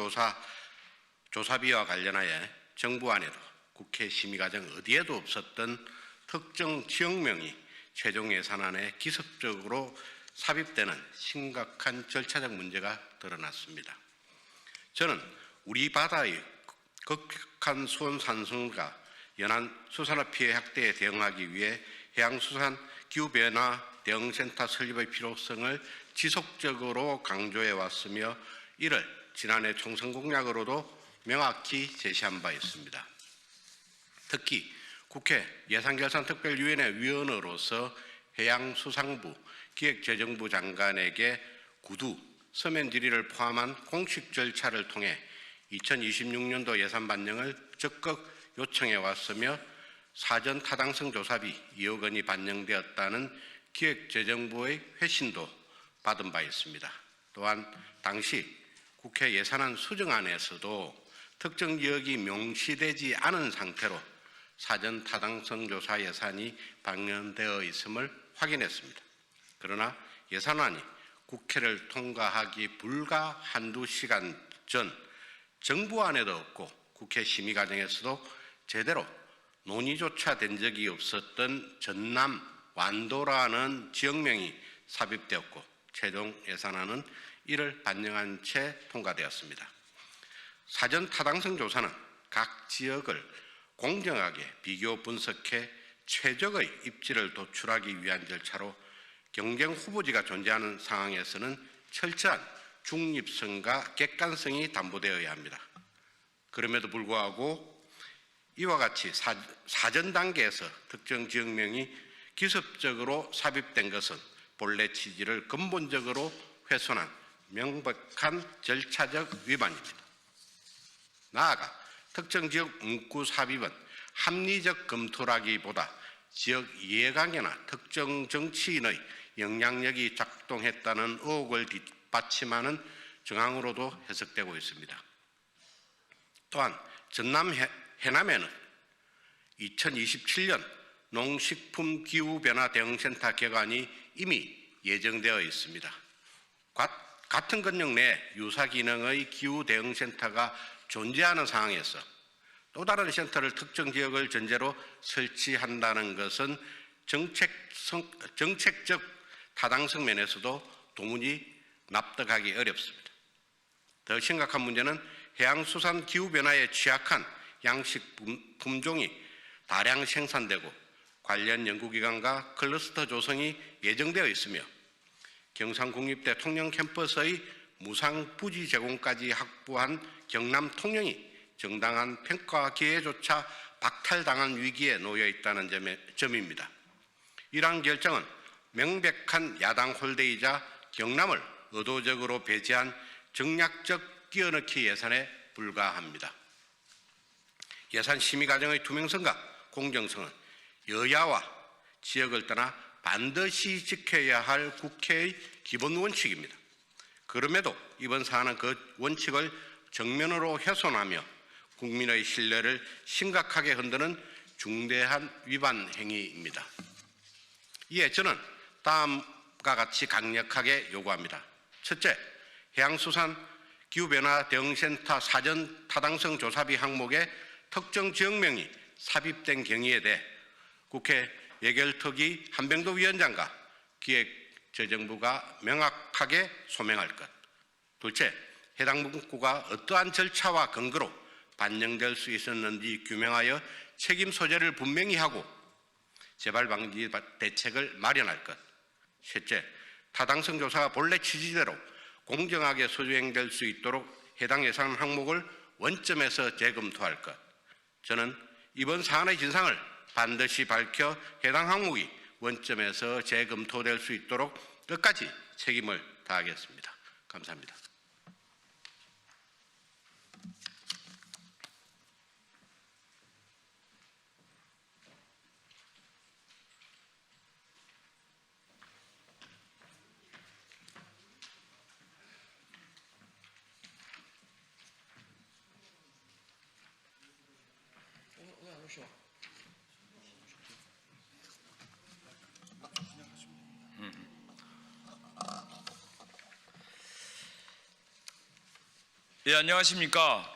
조사비와 관련하여 정부 안에도 국회 심의 과정 어디에도 없었던 특정 지역명이 최종 예산안에 기습적으로 삽입되는 심각한 절차적 문제가 드러났습니다. 저는 우리 바다의 급격한 수온 상승과 연안 수산업 피해 확대에 대응하기 위해 해양수산 기후변화 대응센터 설립의 필요성을 지속적으로 강조해 왔으며 이를 지난해 총선 공약으로도 명확히 제시한 바 있습니다. 특히 국회 예산결산특별위원회 위원으로서 해양수산부 기획재정부 장관에게 구두, 서면 질의를 포함한 공식 절차를 통해 2026년도 예산 반영을 적극 요청해 왔으며 사전 타당성 조사비 2억 원이 반영되었다는 기획재정부의 회신도 받은 바 있습니다. 또한 당시 국회 예산안 수정안에서도 특정 지역이 명시되지 않은 상태로 사전 타당성 조사 예산이 반영되어 있음을 확인했습니다. 그러나 예산안이 국회를 통과하기 불과 한두 시간 전 정부 안에도 없고 국회 심의 과정에서도 제대로 논의조차 된 적이 없었던 전남 완도라는 지역명이 삽입되었고 최종 예산안은 이를 반영한 채 통과되었습니다. 사전 타당성 조사는 각 지역을 공정하게 비교 분석해 최적의 입지를 도출하기 위한 절차로 경쟁 후보지가 존재하는 상황에서는 철저한 중립성과 객관성이 담보되어야 합니다. 그럼에도 불구하고 이와 같이 사전 단계에서 특정 지역명이 기습적으로 삽입된 것은 본래 취지를 근본적으로 훼손한 명백한 절차적 위반입니다. 나아가 특정 지역 문구 삽입은 합리적 검토라기보다 지역 이해관계나 특정 정치인의 영향력이 작동했다는 의혹을 뒷받침하는 정황으로도 해석되고 있습니다. 또한 전남 해남에는 2027년 농식품기후변화대응센터 개관이 이미 예정되어 있습니다. 같은 권역 내 유사 기능의 기후대응센터가 존재하는 상황에서 또 다른 센터를 특정 지역을 전제로 설치한다는 것은 정책적 타당성 면에서도 도무지 납득하기 어렵습니다. 더 심각한 문제는 해양수산 기후변화에 취약한 양식 품종이 다량 생산되고 관련 연구기관과 클러스터 조성이 예정되어 있으며 경상국립대 통영 캠퍼스의 무상 부지 제공까지 확보한 경남 통영이 정당한 평가 기회조차 박탈당한 위기에 놓여 있다는 점입니다. 이러한 결정은 명백한 야당 홀대이자 경남을 의도적으로 배제한 정략적 끼어넣기 예산에 불과합니다. 예산 심의 과정의 투명성과 공정성은 여야와 지역을 떠나 반드시 지켜야 할 국회의 기본 원칙입니다. 그럼에도 이번 사안은 그 원칙을 정면으로 훼손하며 국민의 신뢰를 심각하게 흔드는 중대한 위반 행위입니다. 이에 저는 다음과 같이 강력하게 요구합니다. 첫째, 해양수산 기후변화대응센터 사전 타당성 조사비 항목에 특정 지역명이 삽입된 경위에 대해 국회 예결특위 한병도 위원장과 기획재정부가 명확하게 소명할 것. 둘째, 해당 문구가 어떠한 절차와 근거로 반영될 수 있었는지 규명하여 책임 소재를 분명히 하고 재발 방지 대책을 마련할 것. 셋째, 타당성 조사가 본래 취지대로 공정하게 수행될 수 있도록 해당 예산 항목을 원점에서 재검토할 것. 저는 이번 사안의 진상을 반드시 밝혀 해당 항목이 원점에서 재검토될 수 있도록 끝까지 책임을 다하겠습니다. 감사합니다. 예, 안녕하십니까.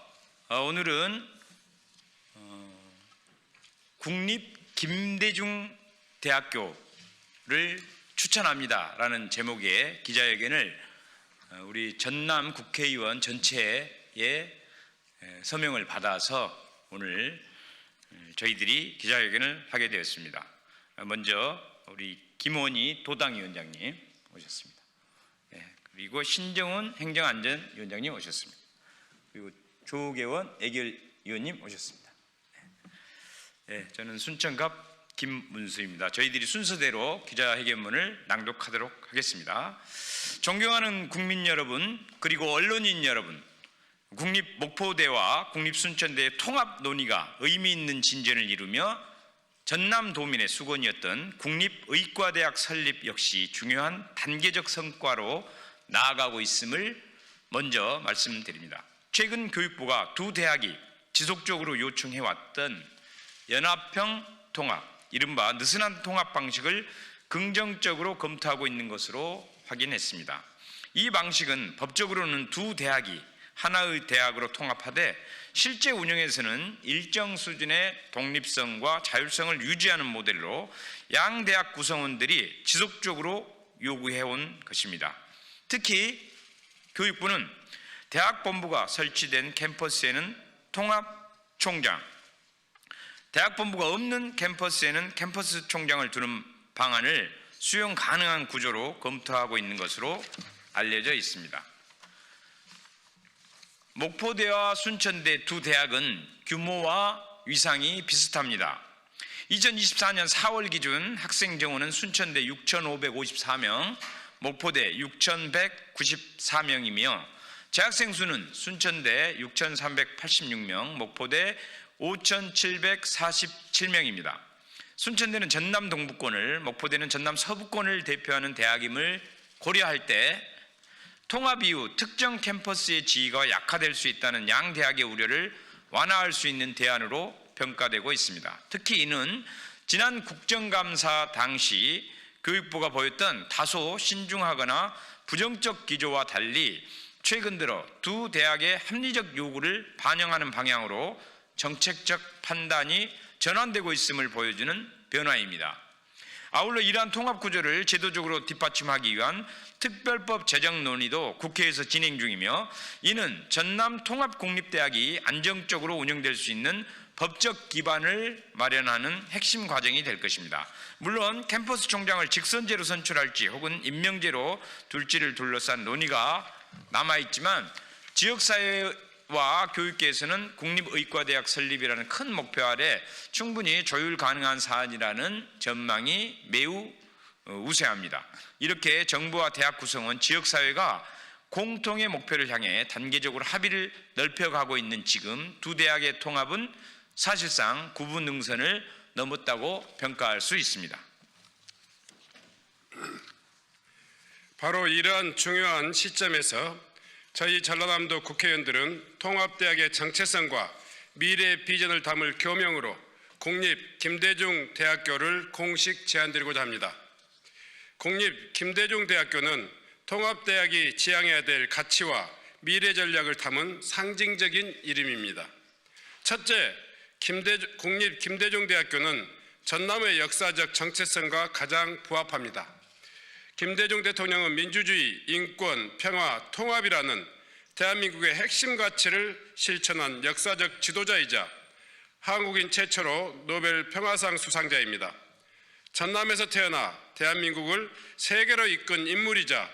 오늘은 국립김대중대학교를 추천합니다라는 제목의 기자회견을 우리 전남 국회의원 전체의 서명을 받아서 오늘 저희들이 기자회견을 하게 되었습니다. 먼저 우리 김원희 도당위원장님 오셨습니다. 그리고 신정훈 행정안전위원장님 오셨습니다. 그리고 조계원 애결위원님 오셨습니다. 저는 순천갑 김문수입니다. 저희들이 순서대로 기자회견문을 낭독하도록 하겠습니다. 존경하는 국민 여러분, 그리고 언론인 여러분, 국립목포대와 국립순천대의 통합 논의가 의미 있는 진전을 이루며 전남도민의 수건이었던 국립의과대학 설립 역시 중요한 단계적 성과로 나아가고 있음을 먼저 말씀드립니다. 최근 교육부가 두 대학이 지속적으로 요청해왔던 연합형 통합, 이른바 느슨한 통합 방식을 긍정적으로 검토하고 있는 것으로 확인했습니다. 이 방식은 법적으로는 두 대학이 하나의 대학으로 통합하되 실제 운영에서는 일정 수준의 독립성과 자율성을 유지하는 모델로 양 대학 구성원들이 지속적으로 요구해온 것입니다. 특히 교육부는 대학 본부가 설치된 캠퍼스에는 통합총장, 대학 본부가 없는 캠퍼스에는 캠퍼스 총장을 두는 방안을 수용 가능한 구조로 검토하고 있는 것으로 알려져 있습니다. 목포대와 순천대 두 대학은 규모와 위상이 비슷합니다. 2024년 4월 기준 학생 정원은 순천대 6,554명, 목포대 6,194명이며 재학생 수는 순천대 6,386명, 목포대 5,747명입니다. 순천대는 전남 동부권을, 목포대는 전남 서부권을 대표하는 대학임을 고려할 때 통합 이후 특정 캠퍼스의 지위가 약화될 수 있다는 양 대학의 우려를 완화할 수 있는 대안으로 평가되고 있습니다. 특히 이는 지난 국정감사 당시 교육부가 보였던 다소 신중하거나 부정적 기조와 달리 최근 들어 두 대학의 합리적 요구를 반영하는 방향으로 정책적 판단이 전환되고 있음을 보여주는 변화입니다. 아울러 이러한 통합구조를 제도적으로 뒷받침하기 위한 특별법 제정 논의도 국회에서 진행 중이며, 이는 전남 통합국립대학이 안정적으로 운영될 수 있는 법적 기반을 마련하는 핵심 과정이 될 것입니다. 물론 캠퍼스 총장을 직선제로 선출할지 혹은 임명제로 둘지를 둘러싼 논의가 남아있지만, 지역사회와 교육계에서는 국립의과대학 설립이라는 큰 목표 아래 충분히 조율 가능한 사안이라는 전망이 매우 우세합니다. 이렇게 정부와 대학 구성원, 지역사회가 공통의 목표를 향해 단계적으로 합의를 넓혀가고 있는 지금 두 대학의 통합은 사실상 구분능선을 넘었다고 평가할 수 있습니다. 바로 이러한 중요한 시점에서 저희 전라남도 국회의원들은 통합대학의 정체성과 미래 비전을 담을 교명으로 국립 김대중 대학교를 공식 제안드리고자 합니다. 국립 김대중 대학교는 통합대학이 지향해야 될 가치와 미래 전략을 담은 상징적인 이름입니다. 첫째, 국립 김대중 대학교는 전남의 역사적 정체성과 가장 부합합니다. 김대중 대통령은 민주주의, 인권, 평화, 통합이라는 대한민국의 핵심 가치를 실천한 역사적 지도자이자 한국인 최초로 노벨 평화상 수상자입니다. 전남에서 태어나 대한민국을 세계로 이끈 인물이자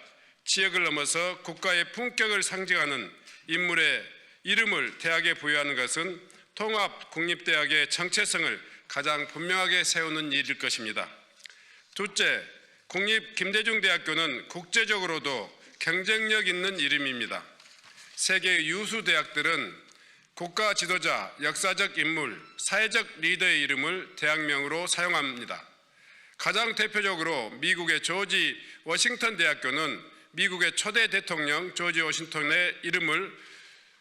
지역을 넘어서 국가의 품격을 상징하는 인물의 이름을 대학에 부여하는 것은 통합국립대학의 정체성을 가장 분명하게 세우는 일일 것입니다. 둘째, 국립 김대중대학교는 국제적으로도 경쟁력 있는 이름입니다. 세계 유수 대학들은 국가 지도자, 역사적 인물, 사회적 리더의 이름을 대학명으로 사용합니다. 가장 대표적으로 미국의 조지 워싱턴 대학교는 미국의 초대 대통령 조지 워싱턴의 이름을,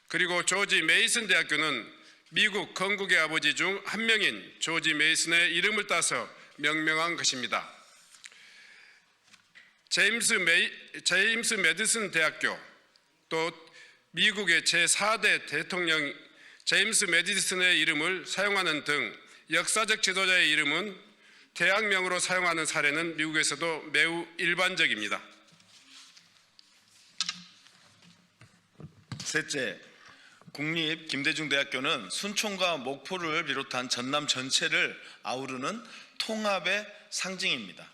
그리고 조지 메이슨 대학교는 미국 건국의 아버지 중 한 명인 조지 메이슨의 이름을 따서 명명한 것입니다. 제임스 메디슨 대학교, 또 미국의 제4대 대통령 제임스 메디슨의 이름을 사용하는 등 역사적 지도자의 이름은 대학명으로 사용하는 사례는 미국에서도 매우 일반적입니다. 셋째, 국립 김대중대학교는 순천과 목포를 비롯한 전남 전체를 아우르는 통합의 상징입니다.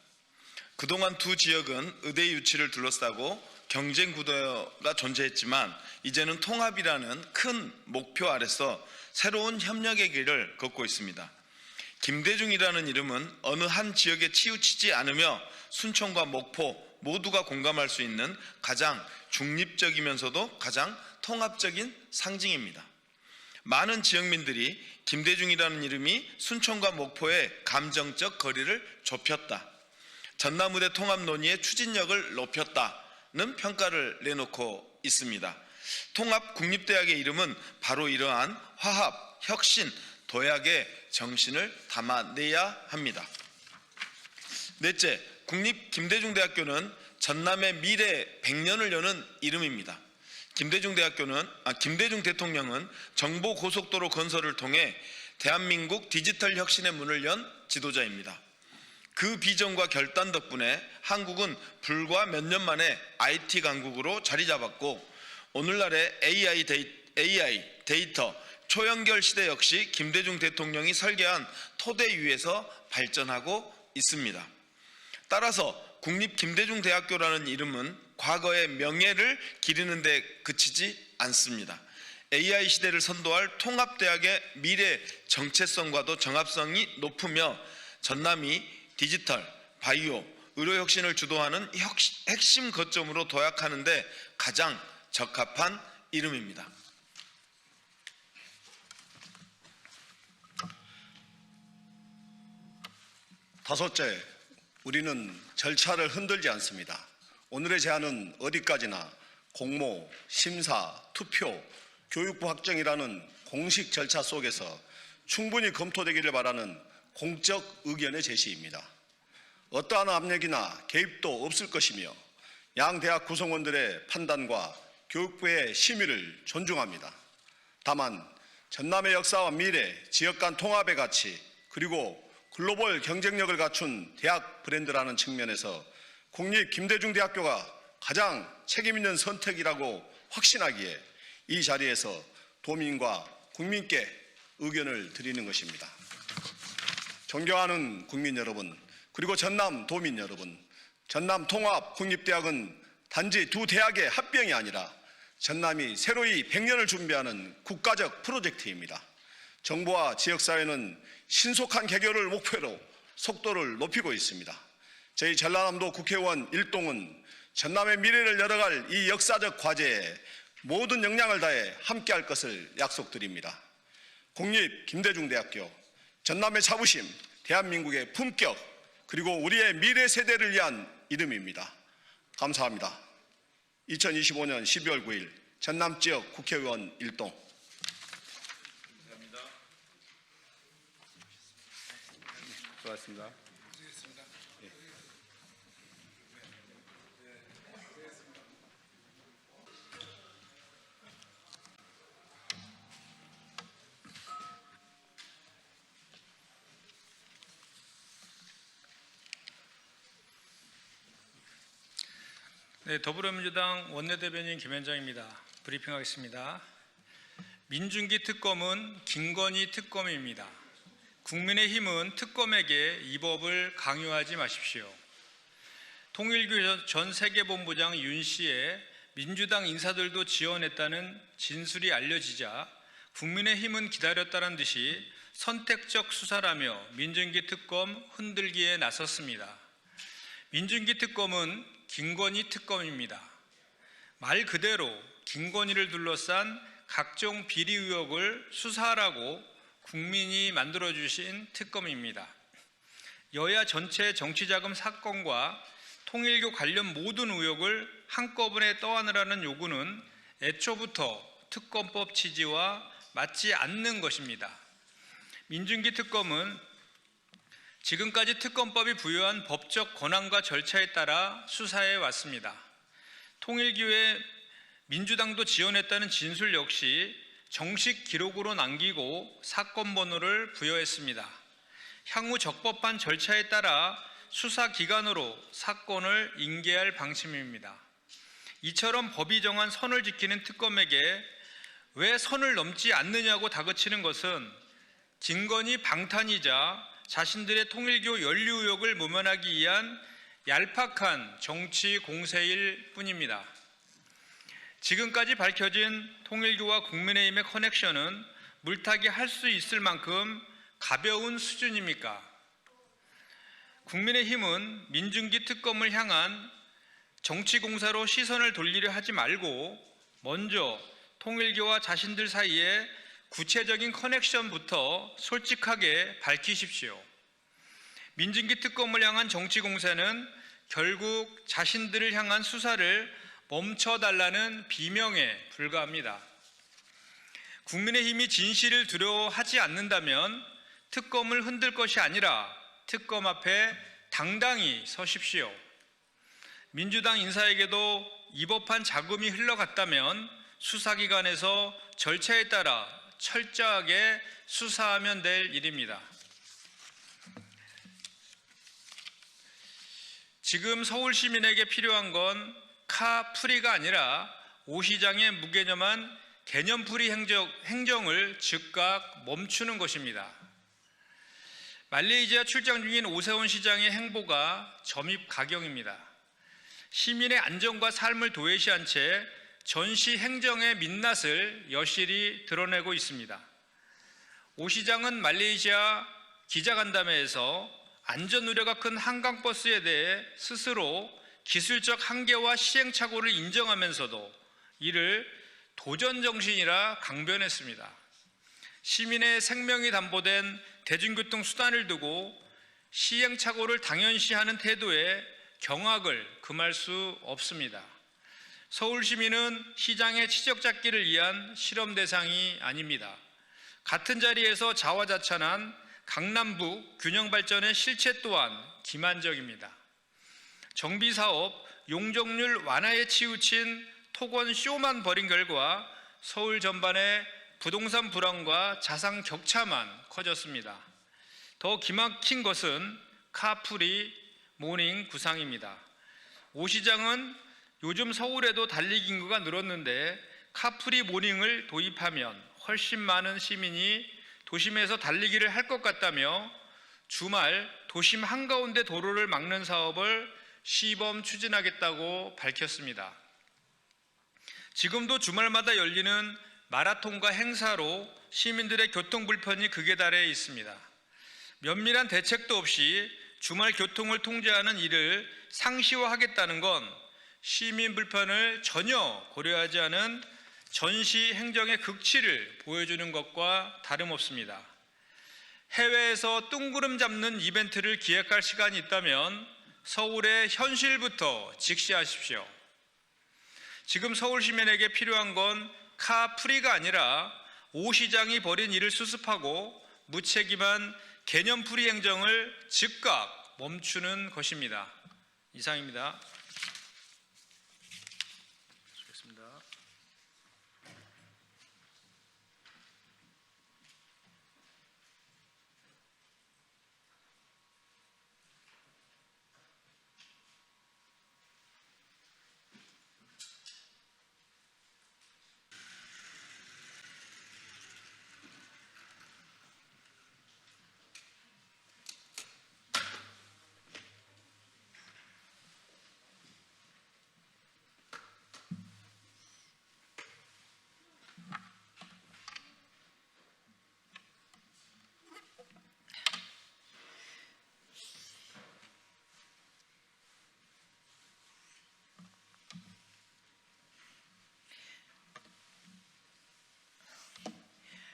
그동안 두 지역은 의대 유치를 둘러싸고 경쟁 구도가 존재했지만 이제는 통합이라는 큰 목표 아래서 새로운 협력의 길을 걷고 있습니다. 김대중이라는 이름은 어느 한 지역에 치우치지 않으며 순천과 목포 모두가 공감할 수 있는 가장 중립적이면서도 가장 통합적인 상징입니다. 많은 지역민들이 김대중이라는 이름이 순천과 목포의 감정적 거리를 좁혔다, 전남의대 통합 논의의 추진력을 높였다는 평가를 내놓고 있습니다. 통합국립대학의 이름은 바로 이러한 화합, 혁신, 도약의 정신을 담아내야 합니다. 넷째, 국립 김대중대학교는 전남의 미래 100년을 여는 이름입니다. 김대중 대통령은 정보고속도로 건설을 통해 대한민국 디지털 혁신의 문을 연 지도자입니다. 그 비전과 결단 덕분에 한국은 불과 몇 년 만에 IT 강국으로 자리 잡았고, 오늘날의 AI 데이터 초연결 시대 역시 김대중 대통령이 설계한 토대 위에서 발전하고 있습니다. 따라서 국립 김대중대학교라는 이름은 과거의 명예를 기리는 데 그치지 않습니다. AI 시대를 선도할 통합대학의 미래 정체성과도 정합성이 높으며 전남이 디지털, 바이오, 의료혁신을 주도하는 핵심 거점으로 도약하는 데 가장 적합한 이름입니다. 다섯째, 우리는 절차를 흔들지 않습니다. 오늘의 제안은 어디까지나 공모, 심사, 투표, 교육부 확정이라는 공식 절차 속에서 충분히 검토되기를 바라는 공적 의견의 제시입니다. 어떠한 압력이나 개입도 없을 것이며 양 대학 구성원들의 판단과 교육부의 심의를 존중합니다. 다만 전남의 역사와 미래, 지역 간 통합의 가치, 그리고 글로벌 경쟁력을 갖춘 대학 브랜드라는 측면에서 국립 김대중대학교가 가장 책임 있는 선택이라고 확신하기에 이 자리에서 도민과 국민께 의견을 드리는 것입니다. 존경하는 국민 여러분, 그리고 전남 도민 여러분, 전남 통합국립대학은 단지 두 대학의 합병이 아니라 전남이 새로이 100년을 준비하는 국가적 프로젝트입니다. 정부와 지역사회는 신속한 개교를 목표로 속도를 높이고 있습니다. 저희 전라남도 국회의원 일동은 전남의 미래를 열어갈 이 역사적 과제에 모든 역량을 다해 함께할 것을 약속드립니다. 국립 김대중대학교, 전남의 자부심, 대한민국의 품격, 그리고 우리의 미래 세대를 위한 이름입니다. 감사합니다. 2025년 12월 9일 전남지역 국회의원 일동. 수고하셨습니다. 네, 더불어민주당 원내대변인 김현정입니다. 브리핑하겠습니다. 민중기 특검은 김건희 특검입니다. 국민의힘은 특검에게 이 법을 강요하지 마십시오. 통일교 전 세계본부장 윤 씨의 민주당 인사들도 지원했다는 진술이 알려지자 국민의힘은 기다렸다는 듯이 선택적 수사라며 민중기 특검 흔들기에 나섰습니다. 민중기 특검은 김건희 특검입니다. 말 그대로 김건희를 둘러싼 각종 비리 의혹을 수사하라고 국민이 만들어주신 특검입니다. 여야 전체 정치자금 사건과 통일교 관련 모든 의혹을 한꺼번에 떠안으라는 요구는 애초부터 특검법 취지와 맞지 않는 것입니다. 민중기 특검은 지금까지 특검법이 부여한 법적 권한과 절차에 따라 수사해 왔습니다. 통일교에 민주당도 지원했다는 진술 역시 정식 기록으로 남기고 사건 번호를 부여했습니다. 향후 적법한 절차에 따라 수사 기관으로 사건을 인계할 방침입니다. 이처럼 법이 정한 선을 지키는 특검에게 왜 선을 넘지 않느냐고 다그치는 것은 진건이 방탄이자 자신들의 통일교 연루 의혹을 모면하기 위한 얄팍한 정치 공세일 뿐입니다. 지금까지 밝혀진 통일교와 국민의힘의 커넥션은 물타기 할 수 있을 만큼 가벼운 수준입니까? 국민의힘은 민중기 특검을 향한 정치 공사로 시선을 돌리려 하지 말고 먼저 통일교와 자신들 사이에 구체적인 커넥션부터 솔직하게 밝히십시오. 민중기 특검을 향한 정치 공세는 결국 자신들을 향한 수사를 멈춰달라는 비명에 불과합니다. 국민의힘이 진실을 두려워하지 않는다면 특검을 흔들 것이 아니라 특검 앞에 당당히 서십시오. 민주당 인사에게도 위법한 자금이 흘러갔다면 수사기관에서 절차에 따라 철저하게 수사하면 될 일입니다. 지금 서울 시민에게 필요한 건 카풀이가 아니라 오 시장의 무개념한 개념풀이 행정을 즉각 멈추는 것입니다. 말레이시아 출장 중인 오세훈 시장의 행보가 점입가경입니다. 시민의 안전과 삶을 도외시한 채 전시 행정의 민낯을 여실히 드러내고 있습니다. 오 시장은 말레이시아 기자간담회에서 안전 우려가 큰 한강버스에 대해 스스로 기술적 한계와 시행착오를 인정하면서도 이를 도전 정신이라 강변했습니다. 시민의 생명이 담보된 대중교통 수단을 두고 시행착오를 당연시하는 태도에 경악을 금할 수 없습니다. 서울 시민은 시장의 치적잡기를 위한 실험 대상이 아닙니다. 같은 자리에서 자화자찬한 강남북 균형 발전의 실체 또한 기만적입니다. 정비 사업 용적률 완화에 치우친 토건 쇼만 벌인 결과 서울 전반의 부동산 불황과 자산 격차만 커졌습니다. 더 기막힌 것은 카프리 모닝 구상입니다. 오 시장은 요즘 서울에도 달리기 인구가 늘었는데 카프리 모닝을 도입하면 훨씬 많은 시민이 도심에서 달리기를 할 것 같다며 주말 도심 한가운데 도로를 막는 사업을 시범 추진하겠다고 밝혔습니다. 지금도 주말마다 열리는 마라톤과 행사로 시민들의 교통 불편이 극에 달해 있습니다. 면밀한 대책도 없이 주말 교통을 통제하는 일을 상시화하겠다는 건 시민 불편을 전혀 고려하지 않은 전시 행정의 극치를 보여주는 것과 다름없습니다. 해외에서 뜬구름 잡는 이벤트를 기획할 시간이 있다면 서울의 현실부터 직시하십시오. 지금 서울 시민에게 필요한 건 카프리가 아니라 오 시장이 벌인 일을 수습하고 무책임한 개념풀이 행정을 즉각 멈추는 것입니다. 이상입니다. 수고했습니다.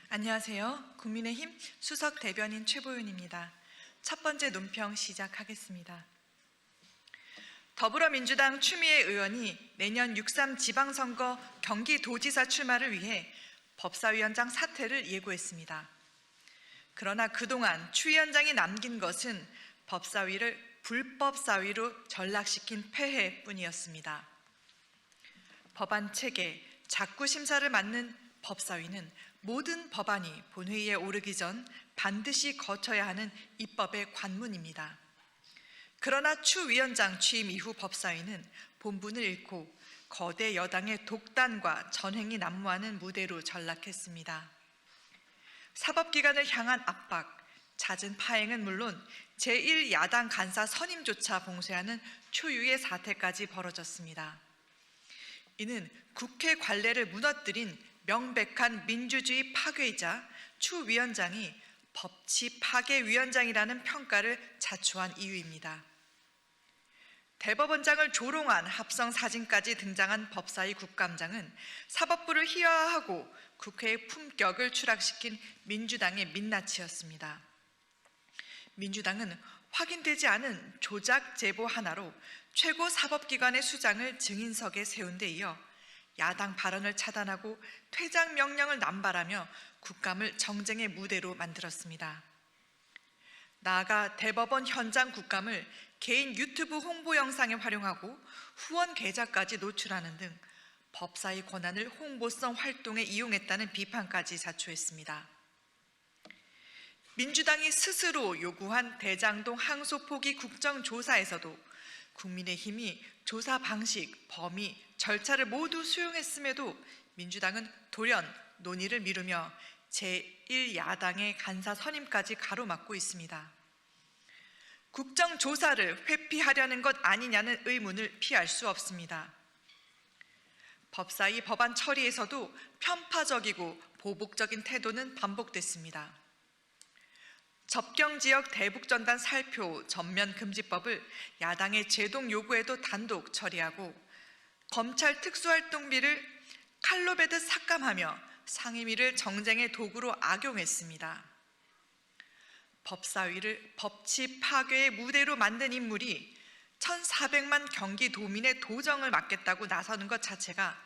안녕하세요. 국민의힘 수석 대변인 최보윤입니다. 첫 번째 논평 시작하겠습니다. 더불어민주당 추미애 의원이 내년 6.3 지방선거 경기도지사 출마를 위해 법사위원장 사퇴를 예고했습니다. 그러나 그동안 추 위원장이 남긴 것은 법사위를 불법사위로 전락시킨 폐해뿐이었습니다. 법안 체계, 작구 심사를 맡는 법사위는 모든 법안이 본회의에 오르기 전 반드시 거쳐야 하는 입법의 관문입니다. 그러나 추 위원장 취임 이후 법사위는 본분을 잃고 거대 여당의 독단과 전횡이 난무하는 무대로 전락했습니다. 사법기관을 향한 압박, 잦은 파행은 물론 제1야당 간사 선임조차 봉쇄하는 초유의 사태까지 벌어졌습니다. 이는 국회 관례를 무너뜨린 명백한 민주주의 파괴이자 추 위원장이 법치 파괴 위원장이라는 평가를 자초한 이유입니다. 대법원장을 조롱한 합성 사진까지 등장한 법사위 국감장은 사법부를 희화화하고 국회의 품격을 추락시킨 민주당의 민낯이었습니다. 민주당은 확인되지 않은 조작 제보 하나로 최고 사법기관의 수장을 증인석에 세운 데 이어 야당 발언을 차단하고 퇴장 명령을 남발하며 국감을 정쟁의 무대로 만들었습니다. 나아가 대법원 현장 국감을 개인 유튜브 홍보 영상에 활용하고 후원 계좌까지 노출하는 등 법사위 권한을 홍보성 활동에 이용했다는 비판까지 자초했습니다. 민주당이 스스로 요구한 대장동 항소 포기 국정조사에서도 국민의힘이 조사 방식, 범위, 절차를 모두 수용했음에도 민주당은 돌연 논의를 미루며 제1야당의 간사 선임까지 가로막고 있습니다. 국정조사를 회피하려는 것 아니냐는 의문을 피할 수 없습니다. 법사위 법안 처리에서도 편파적이고 보복적인 태도는 반복됐습니다. 접경지역 대북전단 살표 전면금지법을 야당의 제동 요구에도 단독 처리하고 검찰 특수활동비를 칼로 베듯 삭감하며 상임위를 정쟁의 도구로 악용했습니다. 법사위를 법치 파괴의 무대로 만든 인물이 1,400만 경기도민의 도정을 맡겠다고 나서는 것 자체가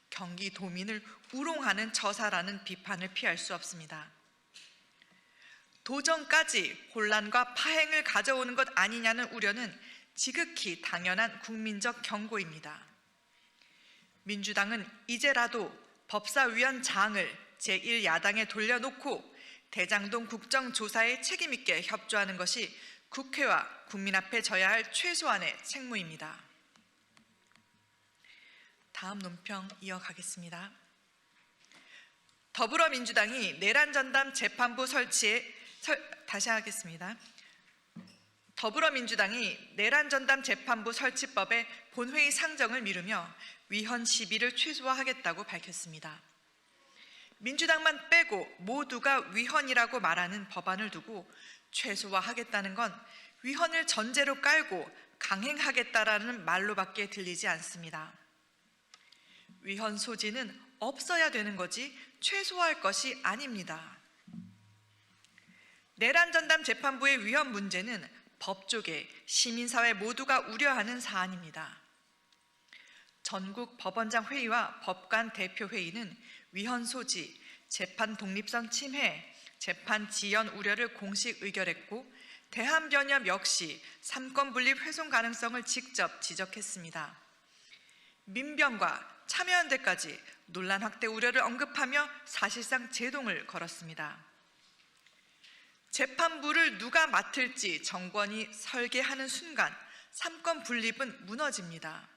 경기도민을 우롱하는 처사라는 비판을 피할 수 없습니다. 도정까지 혼란과 파행을 가져오는 것 아니냐는 우려는 지극히 당연한 국민적 경고입니다. 민주당은 이제라도 법사위원장을 제1야당에 돌려놓고 대장동 국정조사에 책임있게 협조하는 것이 국회와 국민 앞에 져야 할 최소한의 책무입니다. 다음 논평 이어가겠습니다. 더불어민주당이 내란전담 재판부 더불어민주당이 내란전담 재판부 설치법의 본회의 상정을 미루며 위헌 시비를 최소화하겠다고 밝혔습니다. 민주당만 빼고 모두가 위헌이라고 말하는 법안을 두고 최소화하겠다는 건 위헌을 전제로 깔고 강행하겠다라는 말로밖에 들리지 않습니다. 위헌 소지는 없어야 되는 거지 최소화할 것이 아닙니다. 내란전담 재판부의 위헌 문제는 법조계, 시민사회 모두가 우려하는 사안입니다. 전국 법원장 회의와 법관 대표 회의는 위헌 소지, 재판 독립성 침해, 재판 지연 우려를 공식 의결했고 대한변협 역시 삼권 분립 훼손 가능성을 직접 지적했습니다. 민변과 참여연대까지 논란 확대 우려를 언급하며 사실상 제동을 걸었습니다. 재판부를 누가 맡을지 정권이 설계하는 순간 삼권 분립은 무너집니다.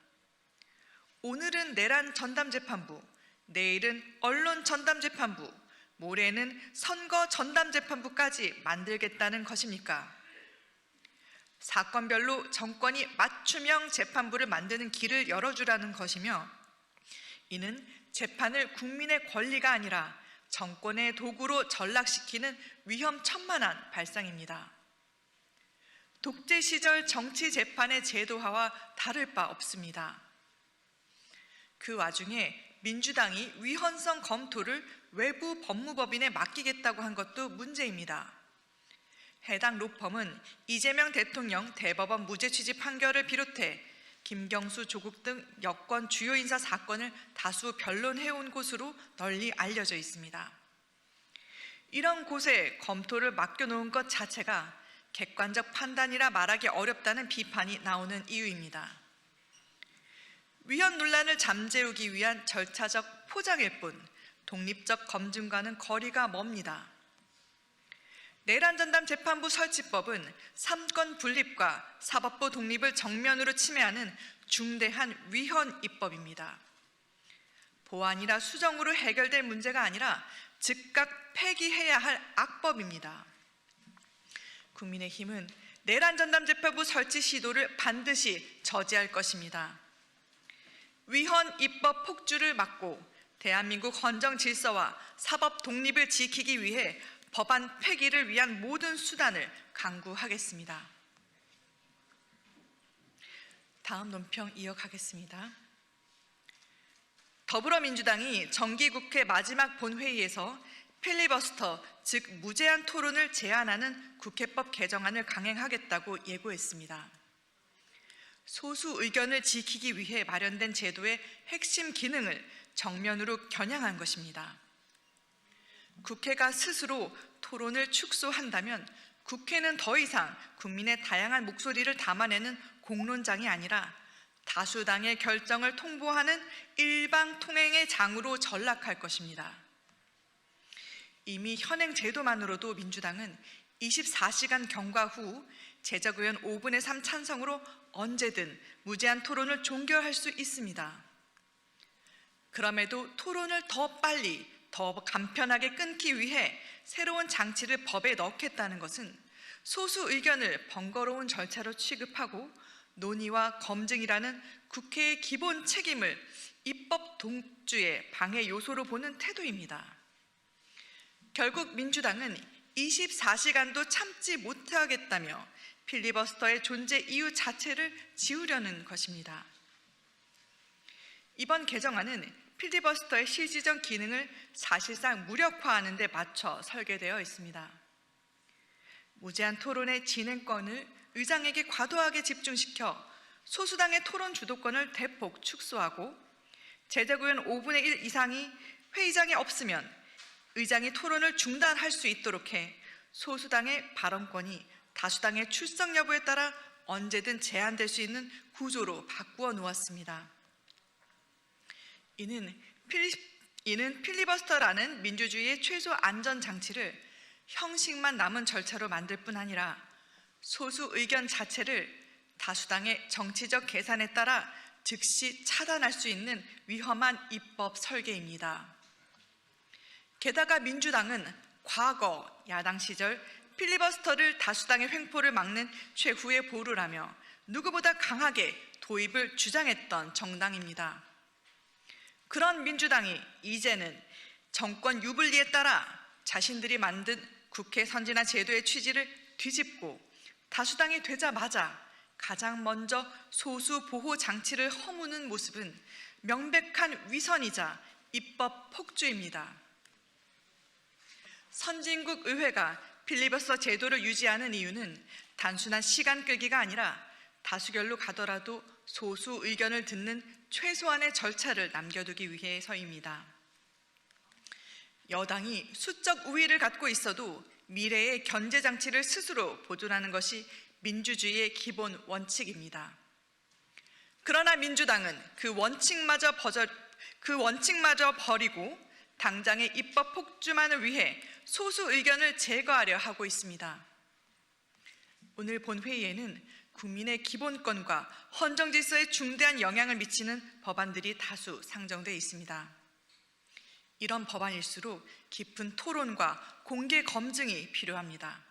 오늘은 내란 전담재판부, 내일은 언론 전담재판부, 모레는 선거 전담재판부까지 만들겠다는 것입니까? 사건별로 정권이 맞춤형 재판부를 만드는 길을 열어주라는 것이며 이는 재판을 국민의 권리가 아니라 정권의 도구로 전락시키는 위험천만한 발상입니다. 독재 시절 정치 재판의 제도화와 다를 바 없습니다. 그 와중에 민주당이 위헌성 검토를 외부 법무법인에 맡기겠다고 한 것도 문제입니다. 해당 로펌은 이재명 대통령 대법원 무죄 취지 판결을 비롯해 김경수, 조국 등 여권 주요 인사 사건을 다수 변론해온 곳으로 널리 알려져 있습니다. 이런 곳에 검토를 맡겨놓은 것 자체가 객관적 판단이라 말하기 어렵다는 비판이 나오는 이유입니다. 위헌 논란을 잠재우기 위한 절차적 포장일 뿐 독립적 검증과는 거리가 멉니다. 내란전담 재판부 설치법은 삼권 분립과 사법부 독립을 정면으로 침해하는 중대한 위헌 입법입니다. 보완이라 수정으로 해결될 문제가 아니라 즉각 폐기해야 할 악법입니다. 국민의힘은 내란전담 재판부 설치 시도를 반드시 저지할 것입니다. 위헌 입법 폭주를 막고 대한민국 헌정 질서와 사법 독립을 지키기 위해 법안 폐기를 위한 모든 수단을 강구하겠습니다. 다음 논평 이어가겠습니다. 더불어민주당이 정기국회 마지막 본회의에서 필리버스터, 즉 무제한 토론을 제한하는 국회법 개정안을 강행하겠다고 예고했습니다. 소수 의견을 지키기 위해 마련된 제도의 핵심 기능을 정면으로 겨냥한 것입니다. 국회가 스스로 토론을 축소한다면 국회는 더 이상 국민의 다양한 목소리를 담아내는 공론장이 아니라 다수당의 결정을 통보하는 일방통행의 장으로 전락할 것입니다. 이미 현행 제도만으로도 민주당은 24시간 경과 후 제적의원 5분의 3 찬성으로 언제든 무제한 토론을 종결할 수 있습니다. 그럼에도 토론을 더 빨리, 더 간편하게 끊기 위해 새로운 장치를 법에 넣겠다는 것은 소수 의견을 번거로운 절차로 취급하고 논의와 검증이라는 국회의 기본 책임을 입법 동주의 방해 요소로 보는 태도입니다. 결국 민주당은 24시간도 참지 못하겠다며 필리버스터의 존재 이유 자체를 지우려는 것입니다. 이번 개정안은 필리버스터의 실질적 기능을 사실상 무력화하는 데 맞춰 설계되어 있습니다. 무제한 토론의 진행권을 의장에게 과도하게 집중시켜 소수당의 토론 주도권을 대폭 축소하고 제적의원 5분의 1 이상이 회의장에 없으면 의장이 토론을 중단할 수 있도록 해 소수당의 발언권이 다수당의 출석 여부에 따라 언제든 제한될 수 있는 구조로 바꾸어 놓았습니다. 이는 필리버스터라는 민주주의의 최소 안전 장치를 형식만 남은 절차로 만들 뿐 아니라 소수 의견 자체를 다수당의 정치적 계산에 따라 즉시 차단할 수 있는 위험한 입법 설계입니다. 게다가 민주당은 과거 야당 시절 필리버스터를 다수당의 횡포를 막는 최후의 보루라며 누구보다 강하게 도입을 주장했던 정당입니다. 그런 민주당이 이제는 정권 유불리에 따라 자신들이 만든 국회 선진화 제도의 취지를 뒤집고 다수당이 되자마자 가장 먼저 소수 보호 장치를 허무는 모습은 명백한 위선이자 입법 폭주입니다. 선진국 의회가 필리버스터 제도를 유지하는 이유는 단순한 시간 끌기가 아니라 다수결로 가더라도 소수 의견을 듣는 최소한의 절차를 남겨두기 위해서입니다. 여당이 수적 우위를 갖고 있어도 미래의 견제 장치를 스스로 보존하는 것이 민주주의의 기본 원칙입니다. 그러나 민주당은 그 원칙마저 버리고 당장의 입법 폭주만을 위해 소수 의견을 제거하려 하고 있습니다. 오늘 본회의에는 국민의 기본권과 헌정 질서에 중대한 영향을 미치는 법안들이 다수 상정돼 있습니다. 이런 법안일수록 깊은 토론과 공개 검증이 필요합니다.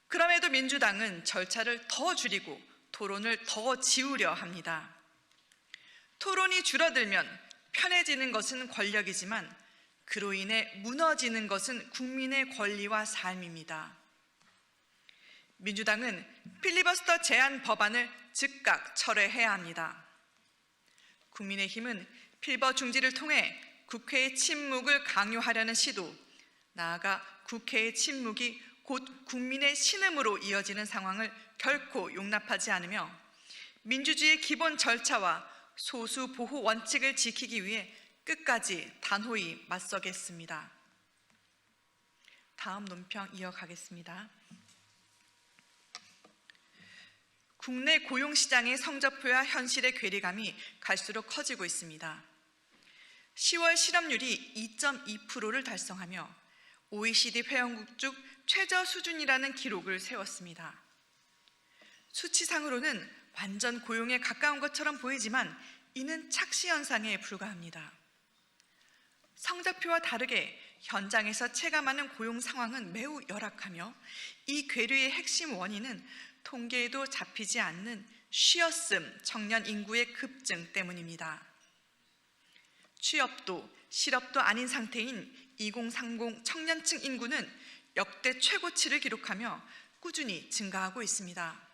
그럼에도 민주당은 절차를 더 줄이고 토론을 더 지우려 합니다. 토론이 줄어들면 편해지는 것은 권력이지만 그로 인해 무너지는 것은 국민의 권리와 삶입니다. 민주당은 필리버스터 제한 법안을 즉각 철회해야 합니다. 국민의힘은 필버 중지를 통해 국회의 침묵을 강요하려는 시도, 나아가 국회의 침묵이 곧 국민의 신음으로 이어지는 상황을 결코 용납하지 않으며 민주주의의 기본 절차와 소수 보호 원칙을 지키기 위해 끝까지 단호히 맞서겠습니다. 다음 논평 이어가겠습니다. 국내 고용시장의 성적표와 현실의 괴리감이 갈수록 커지고 있습니다. 10월 실업률이 2.2%를 달성하며 OECD 회원국 중 최저 수준이라는 기록을 세웠습니다. 수치상으로는 완전 고용에 가까운 것처럼 보이지만 이는 착시 현상에 불과합니다. 성적표와 다르게 현장에서 체감하는 고용 상황은 매우 열악하며 이 괴리의 핵심 원인은 통계에도 잡히지 않는 쉬었음 청년 인구의 급증 때문입니다. 취업도 실업도 아닌 상태인 2030 청년층 인구는 역대 최고치를 기록하며 꾸준히 증가하고 있습니다.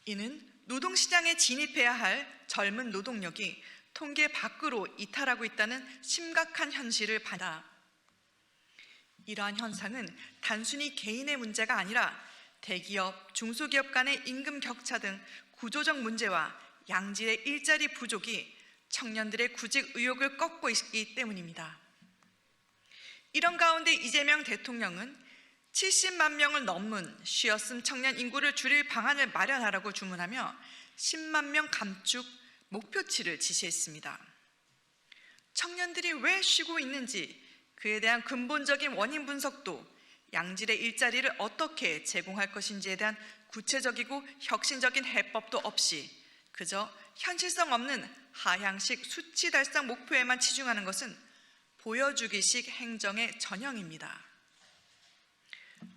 이는 노동시장에 진입해야 할 젊은 노동력이 통계 밖으로 이탈하고 있다는 심각한 현실을 받아 이러한 현상은 단순히 개인의 문제가 아니라 대기업, 중소기업 간의 임금 격차 등 구조적 문제와 양질의 일자리 부족이 청년들의 구직 의욕을 꺾고 있기 때문입니다. 이런 가운데 이재명 대통령은 70만 명을 넘는 쉬었음 청년 인구를 줄일 방안을 마련하라고 주문하며 10만 명 감축 목표치를 지시했습니다. 청년들이 왜 쉬고 있는지 그에 대한 근본적인 원인 분석도 양질의 일자리를 어떻게 제공할 것인지에 대한 구체적이고 혁신적인 해법도 없이 그저 현실성 없는 하향식 수치 달성 목표에만 치중하는 것은 보여주기식 행정의 전형입니다.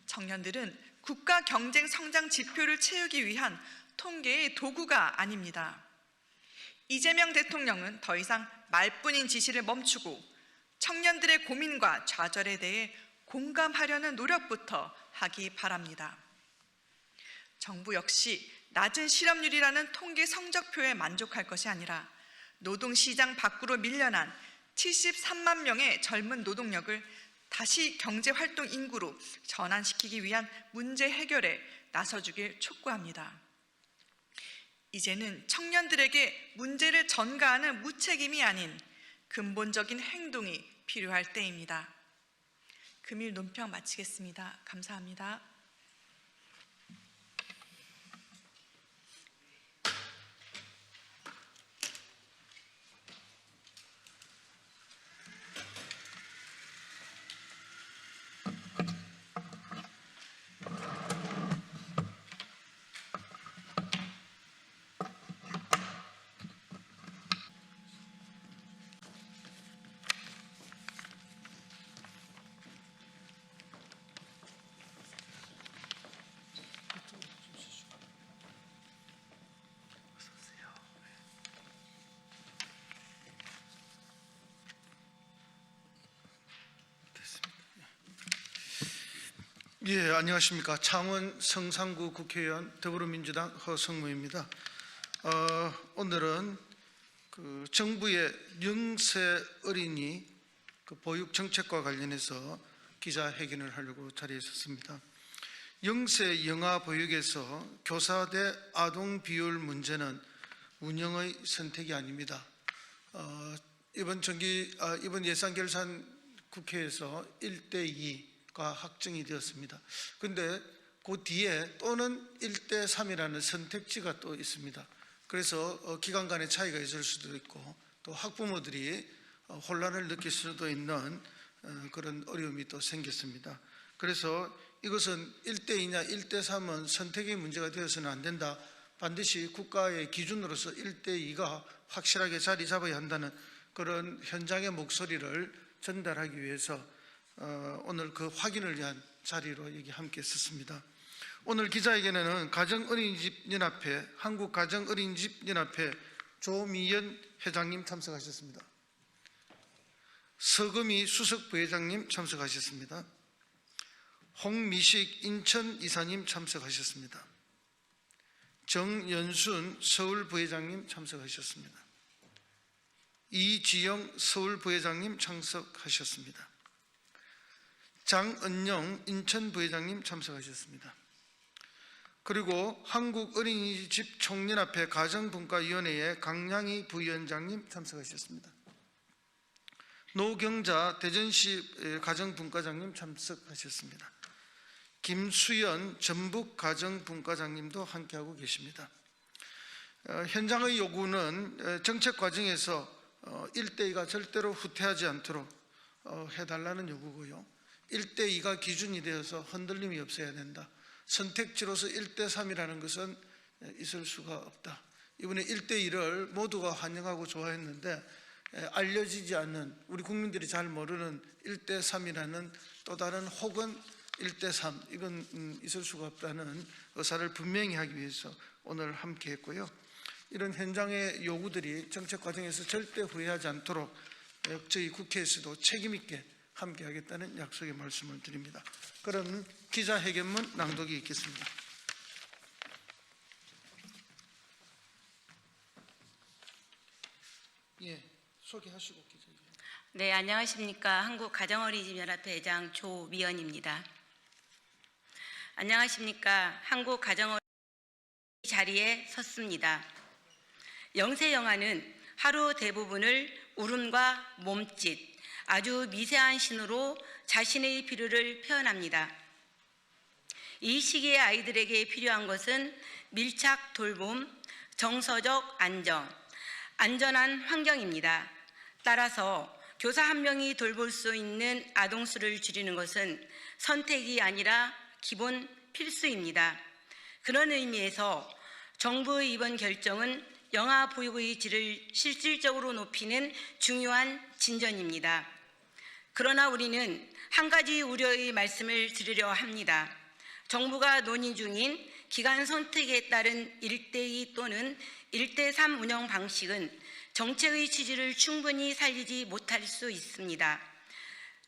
청년들은 국가 경쟁 성장 지표를 채우기 위한 통계의 도구가 아닙니다. 이재명 대통령은 더 이상 말뿐인 지시를 멈추고 청년들의 고민과 좌절에 대해 공감하려는 노력부터 하기 바랍니다. 정부 역시 낮은 실업률이라는 통계 성적표에 만족할 것이 아니라 노동시장 밖으로 밀려난 73만 명의 젊은 노동력을 다시 경제활동 인구로 전환시키기 위한 문제 해결에 나서주길 촉구합니다. 이제는 청년들에게 문제를 전가하는 무책임이 아닌 근본적인 행동이 필요할 때입니다. 금일 논평 마치겠습니다. 감사합니다. 예, 안녕하십니까. 창원 성산구 국회의원 더불어민주당 허성무입니다. 오늘은 정부의 영세 어린이 보육 정책과 관련해서 기자회견을 하려고 자리에 섰습니다. 영세 영아 보육에서 교사 대 아동 비율 문제는 운영의 선택이 아닙니다. 이번 예산결산 국회에서 1대2가 확정이 되었습니다. 그런데 그 뒤에 또는 1대3이라는 선택지가 또 있습니다. 그래서 기관 간의 차이가 있을 수도 있고 또 학부모들이 혼란을 느낄 수도 있는 그런 어려움이 또 생겼습니다. 그래서 이것은 1대2냐 1대3은 선택의 문제가 되어서는 안 된다. 반드시 국가의 기준으로서 1대2가 확실하게 자리 잡아야 한다는 그런 현장의 목소리를 전달하기 위해서 오늘 그 확인을 위한 자리로 여기 함께 섰습니다. 오늘 기자회견에는 가정어린이집연합회, 한국가정어린이집연합회 조미연 회장님 참석하셨습니다. 서금희 수석부회장님 참석하셨습니다. 홍미식 인천이사님 참석하셨습니다. 정연순 서울부회장님 참석하셨습니다. 이지영 서울부회장님 참석하셨습니다. 장은영 인천부회장님 참석하셨습니다. 그리고 한국어린이집 총연합회 가정분과위원회의 강양희 부위원장님 참석하셨습니다. 노경자 대전시 가정분과장님 참석하셨습니다. 김수연 전북가정분과장님도 함께하고 계십니다. 현장의 요구는 정책 과정에서 1대2가 절대로 후퇴하지 않도록 해달라는 요구고요. 1대2가 기준이 되어서 흔들림이 없어야 된다. 선택지로서 1대3이라는 것은 있을 수가 없다. 이번에 1대2를 모두가 환영하고 좋아했는데 알려지지 않는, 우리 국민들이 잘 모르는 1대3이라는 또 다른 혹은 1대3, 이건 있을 수가 없다는 의사를 분명히 하기 위해서 오늘 함께 했고요. 이런 현장의 요구들이 정책 과정에서 절대 후회하지 않도록 저희 국회에서도 책임 있게 함께 하겠다는 약속의 말씀을 드립니다. 그럼 기자회견문 낭독이 있겠습니다. 예, 소개하시고 기자회견. 네, 안녕하십니까. 한국가정어린이집연합회 회장 조미연입니다. 안녕하십니까. 한국가정어린이집 자리에 섰습니다. 영세 영아는 하루 대부분을 울음과 몸짓, 아주 미세한 신호로 자신의 필요를 표현합니다. 이 시기의 아이들에게 필요한 것은 밀착 돌봄, 정서적 안정, 안전한 환경입니다. 따라서 교사 한 명이 돌볼 수 있는 아동 수를 줄이는 것은 선택이 아니라 기본 필수입니다. 그런 의미에서 정부의 이번 결정은 영아 보육의 질을 실질적으로 높이는 중요한 진전입니다. 그러나 우리는 한 가지 우려의 말씀을 드리려 합니다. 정부가 논의 중인 기관 선택에 따른 1대2 또는 1대3 운영 방식은 정책의 취지를 충분히 살리지 못할 수 있습니다.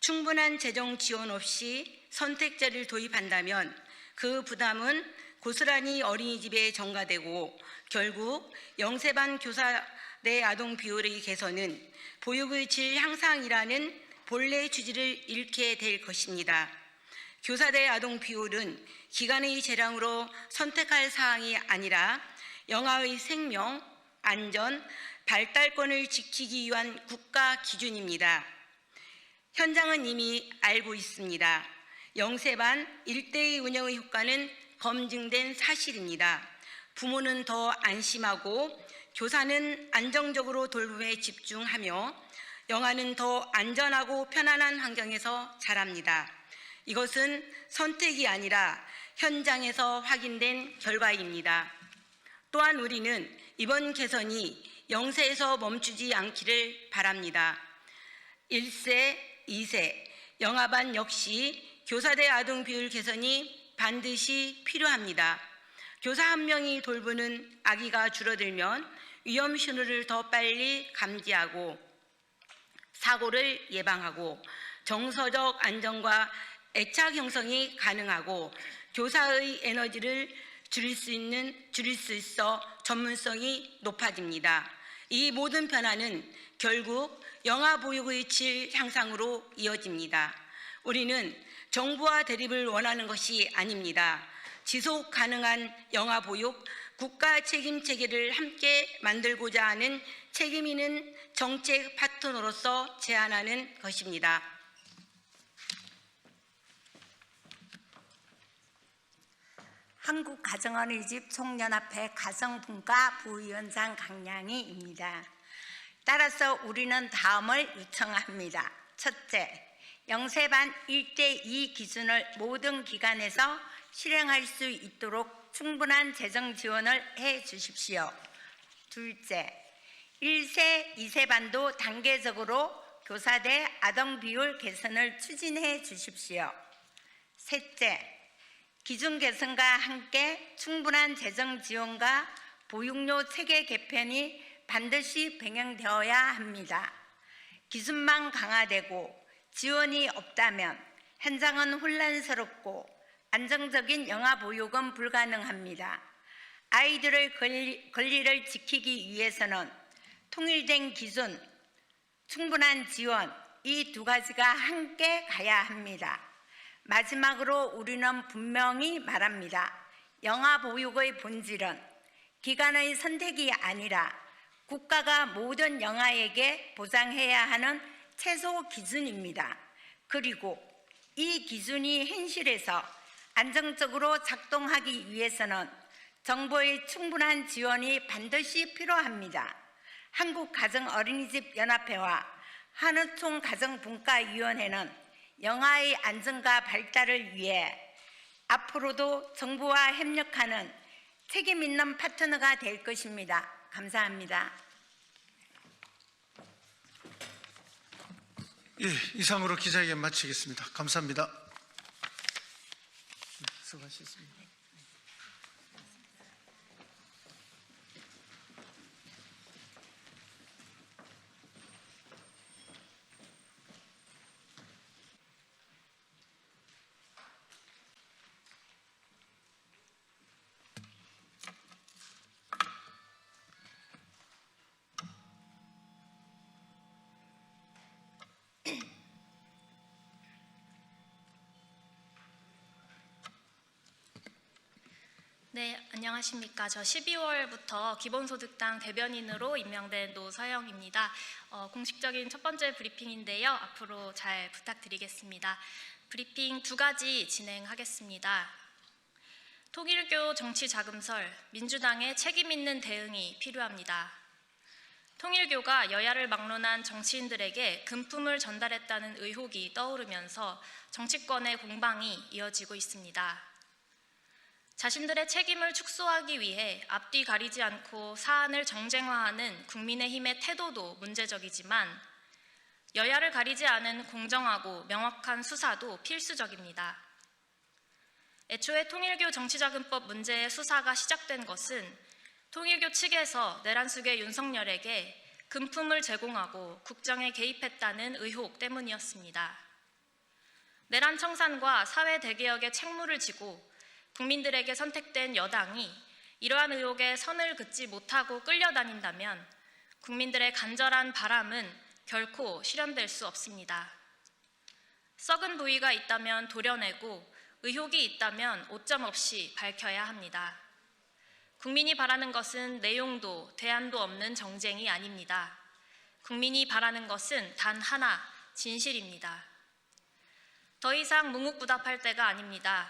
충분한 재정 지원 없이 선택제를 도입한다면 그 부담은 고스란히 어린이집에 전가되고 결국 영세반 교사 대 아동 비율의 개선은 보육의 질 향상이라는 본래 취지를 잃게 될 것입니다. 교사 대 아동 비율은 기관의 재량으로 선택할 사항이 아니라 영아의 생명, 안전, 발달권을 지키기 위한 국가 기준입니다. 현장은 이미 알고 있습니다. 영세반 일대의 운영의 효과는 검증된 사실입니다. 부모는 더 안심하고 교사는 안정적으로 돌봄에 집중하며 영아는 더 안전하고 편안한 환경에서 자랍니다. 이것은 선택이 아니라 현장에서 확인된 결과입니다. 또한 우리는 이번 개선이 0세에서 멈추지 않기를 바랍니다. 1세, 2세, 영아반 역시 교사 대 아동 비율 개선이 반드시 필요합니다. 교사 한 명이 돌보는 아기가 줄어들면 위험 신호를 더 빨리 감지하고 사고를 예방하고 정서적 안정과 애착 형성이 가능하고 교사의 에너지를 줄일 수 있어 전문성이 높아집니다. 이 모든 변화는 결국 영아 보육의 질 향상으로 이어집니다. 우리는 정부와 대립을 원하는 것이 아닙니다. 지속 가능한 영아 보육 국가 책임 체계를 함께 만들고자 하는 책임 있는 정책 파트너로서 제안하는 것입니다. 한국가정어린이집 총연합회 가정분과 부위원장 강량희입니다. 따라서 우리는 다음을 요청합니다. 첫째, 영세반 1대2 기준을 모든 기관에서 실행할 수 있도록 충분한 재정 지원을 해 주십시오. 둘째, 1세, 2세 반도 단계적으로 교사 대 아동 비율 개선을 추진해 주십시오. 셋째, 기준 개선과 함께 충분한 재정 지원과 보육료 체계 개편이 반드시 병행되어야 합니다. 기준만 강화되고 지원이 없다면 현장은 혼란스럽고 안정적인 영아 보육은 불가능합니다. 아이들의 권리를 지키기 위해서는 통일된 기준, 충분한 지원, 이 두 가지가 함께 가야 합니다. 마지막으로 우리는 분명히 말합니다. 영아 보육의 본질은 기관의 선택이 아니라 국가가 모든 영아에게 보장해야 하는 최소 기준입니다. 그리고 이 기준이 현실에서 안정적으로 작동하기 위해서는 정부의 충분한 지원이 반드시 필요합니다. 한국가정어린이집연합회와 한우총가정분과위원회는 영아의 안전과 발달을 위해 앞으로도 정부와 협력하는 책임 있는 파트너가 될 것입니다. 감사합니다. 예, 이상으로 기자회견 마치겠습니다. 감사합니다. 수고하셨습니다. 네, 안녕하십니까. 저 12월부터 기본소득당 대변인으로 임명된 노서영입니다. 공식적인 첫 번째 브리핑인데요. 앞으로 잘 부탁드리겠습니다. 브리핑 두 가지 진행하겠습니다. 통일교 정치자금설, 민주당의 책임 있는 대응이 필요합니다. 통일교가 여야를 막론한 정치인들에게 금품을 전달했다는 의혹이 떠오르면서 정치권의 공방이 이어지고 있습니다. 자신들의 책임을 축소하기 위해 앞뒤 가리지 않고 사안을 정쟁화하는 국민의힘의 태도도 문제적이지만 여야를 가리지 않은 공정하고 명확한 수사도 필수적입니다. 애초에 통일교 정치자금법 문제의 수사가 시작된 것은 통일교 측에서 내란숙의 윤석열에게 금품을 제공하고 국정에 개입했다는 의혹 때문이었습니다. 내란 청산과 사회 대개혁의 책무를 지고 국민들에게 선택된 여당이 이러한 의혹에 선을 긋지 못하고 끌려다닌다면 국민들의 간절한 바람은 결코 실현될 수 없습니다. 썩은 부위가 있다면 도려내고 의혹이 있다면 오점 없이 밝혀야 합니다. 국민이 바라는 것은 내용도 대안도 없는 정쟁이 아닙니다. 국민이 바라는 것은 단 하나, 진실입니다. 더 이상 묵묵부답할 때가 아닙니다.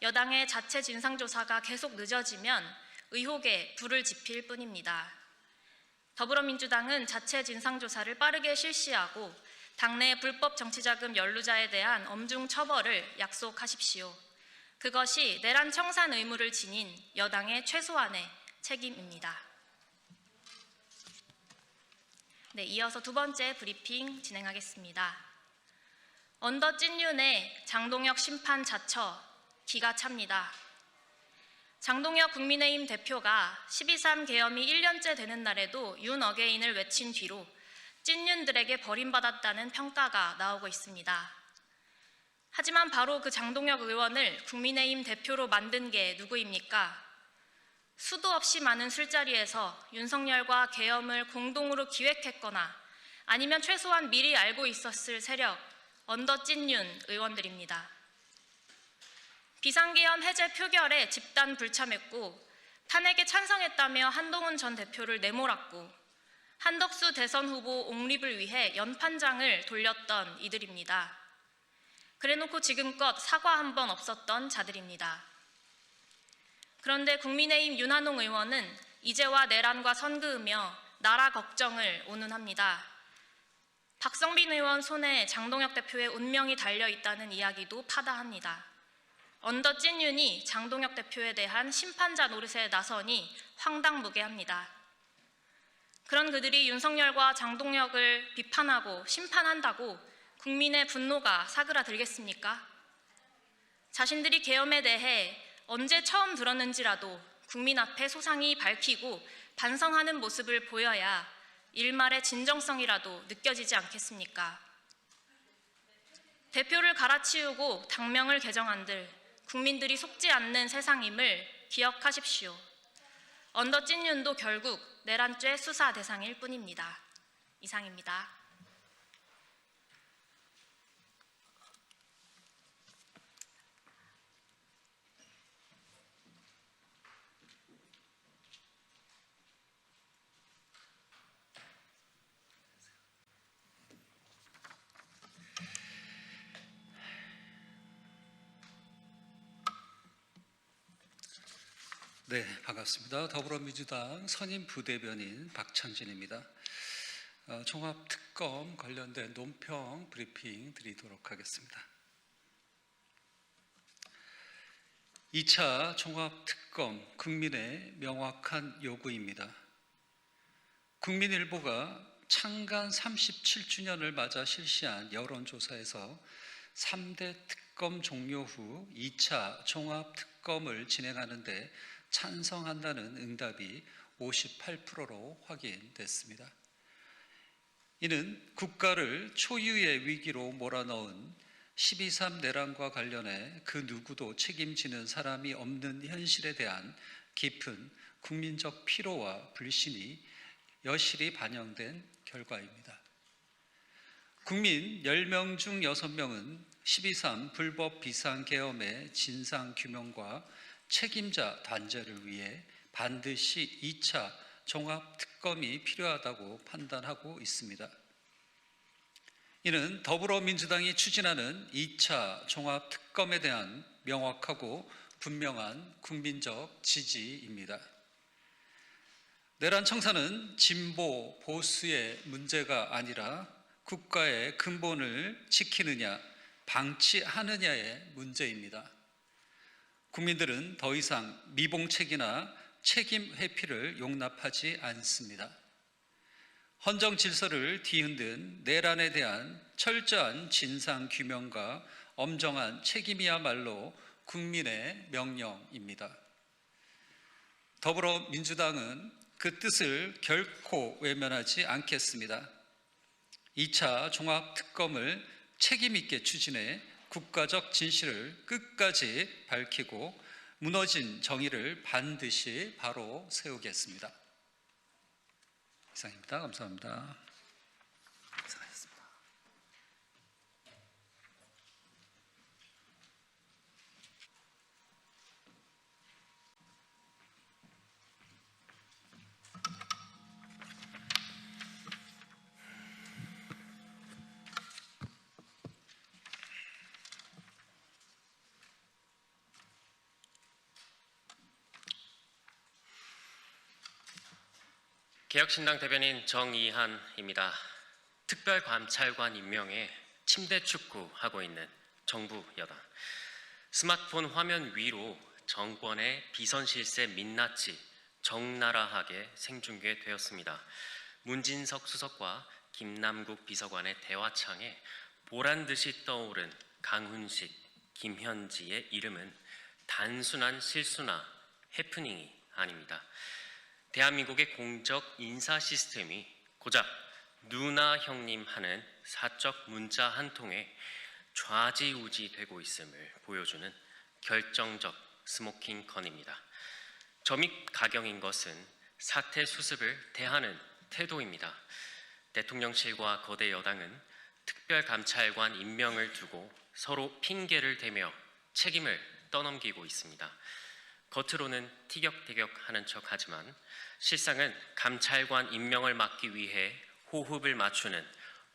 여당의 자체 진상조사가 계속 늦어지면 의혹에 불을 지필 뿐입니다. 더불어민주당은 자체 진상조사를 빠르게 실시하고 당내 불법 정치자금 연루자에 대한 엄중 처벌을 약속하십시오. 그것이 내란 청산 의무를 지닌 여당의 최소한의 책임입니다. 네, 이어서 두 번째 브리핑 진행하겠습니다. 언더 찐윤의 장동혁 심판 자처 기가 찹니다. 장동혁 국민의힘 대표가 12.3 계엄이 1년째 되는 날에도 윤 어게인을 외친 뒤로 찐윤들에게 버림받았다는 평가가 나오고 있습니다. 하지만 바로 그 장동혁 의원을 국민의힘 대표로 만든 게 누구입니까? 수도 없이 많은 술자리에서 윤석열과 계엄을 공동으로 기획했거나 아니면 최소한 미리 알고 있었을 세력 언더 찐윤 의원들입니다. 비상계엄 해제 표결에 집단 불참했고 탄핵에 찬성했다며 한동훈 전 대표를 내몰았고 한덕수 대선 후보 옹립을 위해 연판장을 돌렸던 이들입니다. 그래놓고 지금껏 사과 한 번 없었던 자들입니다. 그런데 국민의힘 윤한홍 의원은 이제와 내란과 선그으며 나라 걱정을 운운합니다. 박성빈 의원 손에 장동혁 대표의 운명이 달려있다는 이야기도 파다합니다. 언더 찐윤이 장동혁 대표에 대한 심판자 노릇에 나서니 황당무계합니다. 그런 그들이 윤석열과 장동혁을 비판하고 심판한다고 국민의 분노가 사그라들겠습니까? 자신들이 계엄에 대해 언제 처음 들었는지라도 국민 앞에 소상히 밝히고 반성하는 모습을 보여야 일말의 진정성이라도 느껴지지 않겠습니까? 대표를 갈아치우고 당명을 개정한들 국민들이 속지 않는 세상임을 기억하십시오. 언더 찐윤도 결국 내란죄 수사 대상일 뿐입니다. 이상입니다. 네, 반갑습니다. 더불어민주당 선임 부대변인 박찬진입니다. 종합특검 관련된 논평 브리핑 드리도록 하겠습니다. 2차 종합특검 국민의 명확한 요구입니다. 국민일보가 창간 37주년을 맞아 실시한 여론조사에서 3대 특검 종료 후 2차 종합특검을 진행하는 데 찬성한다는 응답이 58%로 확인됐습니다. 이는 국가를 초유의 위기로 몰아넣은 12.3 내란과 관련해 그 누구도 책임지는 사람이 없는 현실에 대한 깊은 국민적 피로와 불신이 여실히 반영된 결과입니다. 국민 10명 중 6명은 12.3 불법 비상계엄의 진상규명과 책임자 단죄를 위해 반드시 2차 종합특검이 필요하다고 판단하고 있습니다. 이는 더불어민주당이 추진하는 2차 종합특검에 대한 명확하고 분명한 국민적 지지입니다. 내란 청산은 진보, 보수의 문제가 아니라 국가의 근본을 지키느냐, 방치하느냐의 문제입니다. 국민들은 더 이상 미봉책이나 책임 회피를 용납하지 않습니다. 헌정 질서를 뒤흔든 내란에 대한 철저한 진상 규명과 엄정한 책임이야말로 국민의 명령입니다. 더불어민주당은 그 뜻을 결코 외면하지 않겠습니다. 2차 종합특검을 책임 있게 추진해 국가적 진실을 끝까지 밝히고 무너진 정의를 반드시 바로 세우겠습니다. 이상입니다. 감사합니다. 개혁신당 대변인 정이한입니다. 특별감찰관 임명에 침대 축구하고 있는 정부 여당. 스마트폰 화면 위로 정권의 비선실세 민낯이 적나라하게 생중계되었습니다. 문진석 수석과 김남국 비서관의 대화창에 보란듯이 떠오른 강훈식, 김현지의 이름은 단순한 실수나 해프닝이 아닙니다. 대한민국의 공적 인사 시스템이 고작 누나 형님 하는 사적 문자 한 통에 좌지우지되고 있음을 보여주는 결정적 스모킹 건입니다. 점입 가경인 것은 사태 수습을 대하는 태도입니다. 대통령실과 거대 여당은 특별감찰관 임명을 두고 서로 핑계를 대며 책임을 떠넘기고 있습니다. 겉으로는 티격태격하는 척하지만 실상은 감찰관 임명을 막기 위해 호흡을 맞추는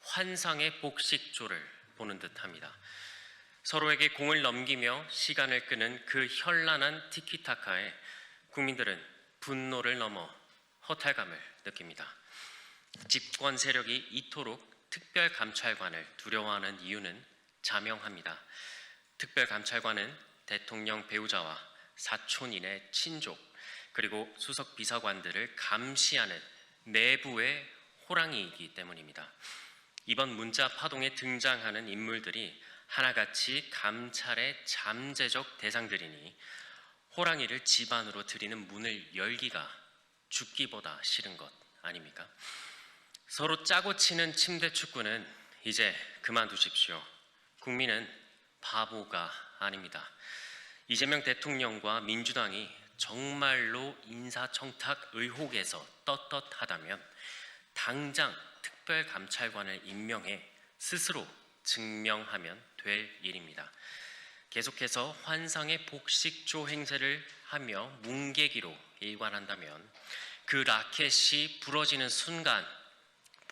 환상의 복식조를 보는 듯합니다. 서로에게 공을 넘기며 시간을 끄는 그 현란한 티키타카에 국민들은 분노를 넘어 허탈감을 느낍니다. 집권 세력이 이토록 특별감찰관을 두려워하는 이유는 자명합니다. 특별감찰관은 대통령 배우자와 사촌인의 친족 그리고 수석 비서관들을 감시하는 내부의 호랑이이기 때문입니다. 이번 문자 파동에 등장하는 인물들이 하나같이 감찰의 잠재적 대상들이니 호랑이를 집 안으로 들이는 문을 열기가 죽기보다 싫은 것 아닙니까? 서로 짜고 치는 침대 축구는 이제 그만두십시오. 국민은 바보가 아닙니다. 이재명 대통령과 민주당이 정말로 인사청탁 의혹에서 떳떳하다면 당장 특별감찰관을 임명해 스스로 증명하면 될 일입니다. 계속해서 환상의 복식조 행세를 하며 뭉개기로 일관한다면 그 라켓이 부러지는 순간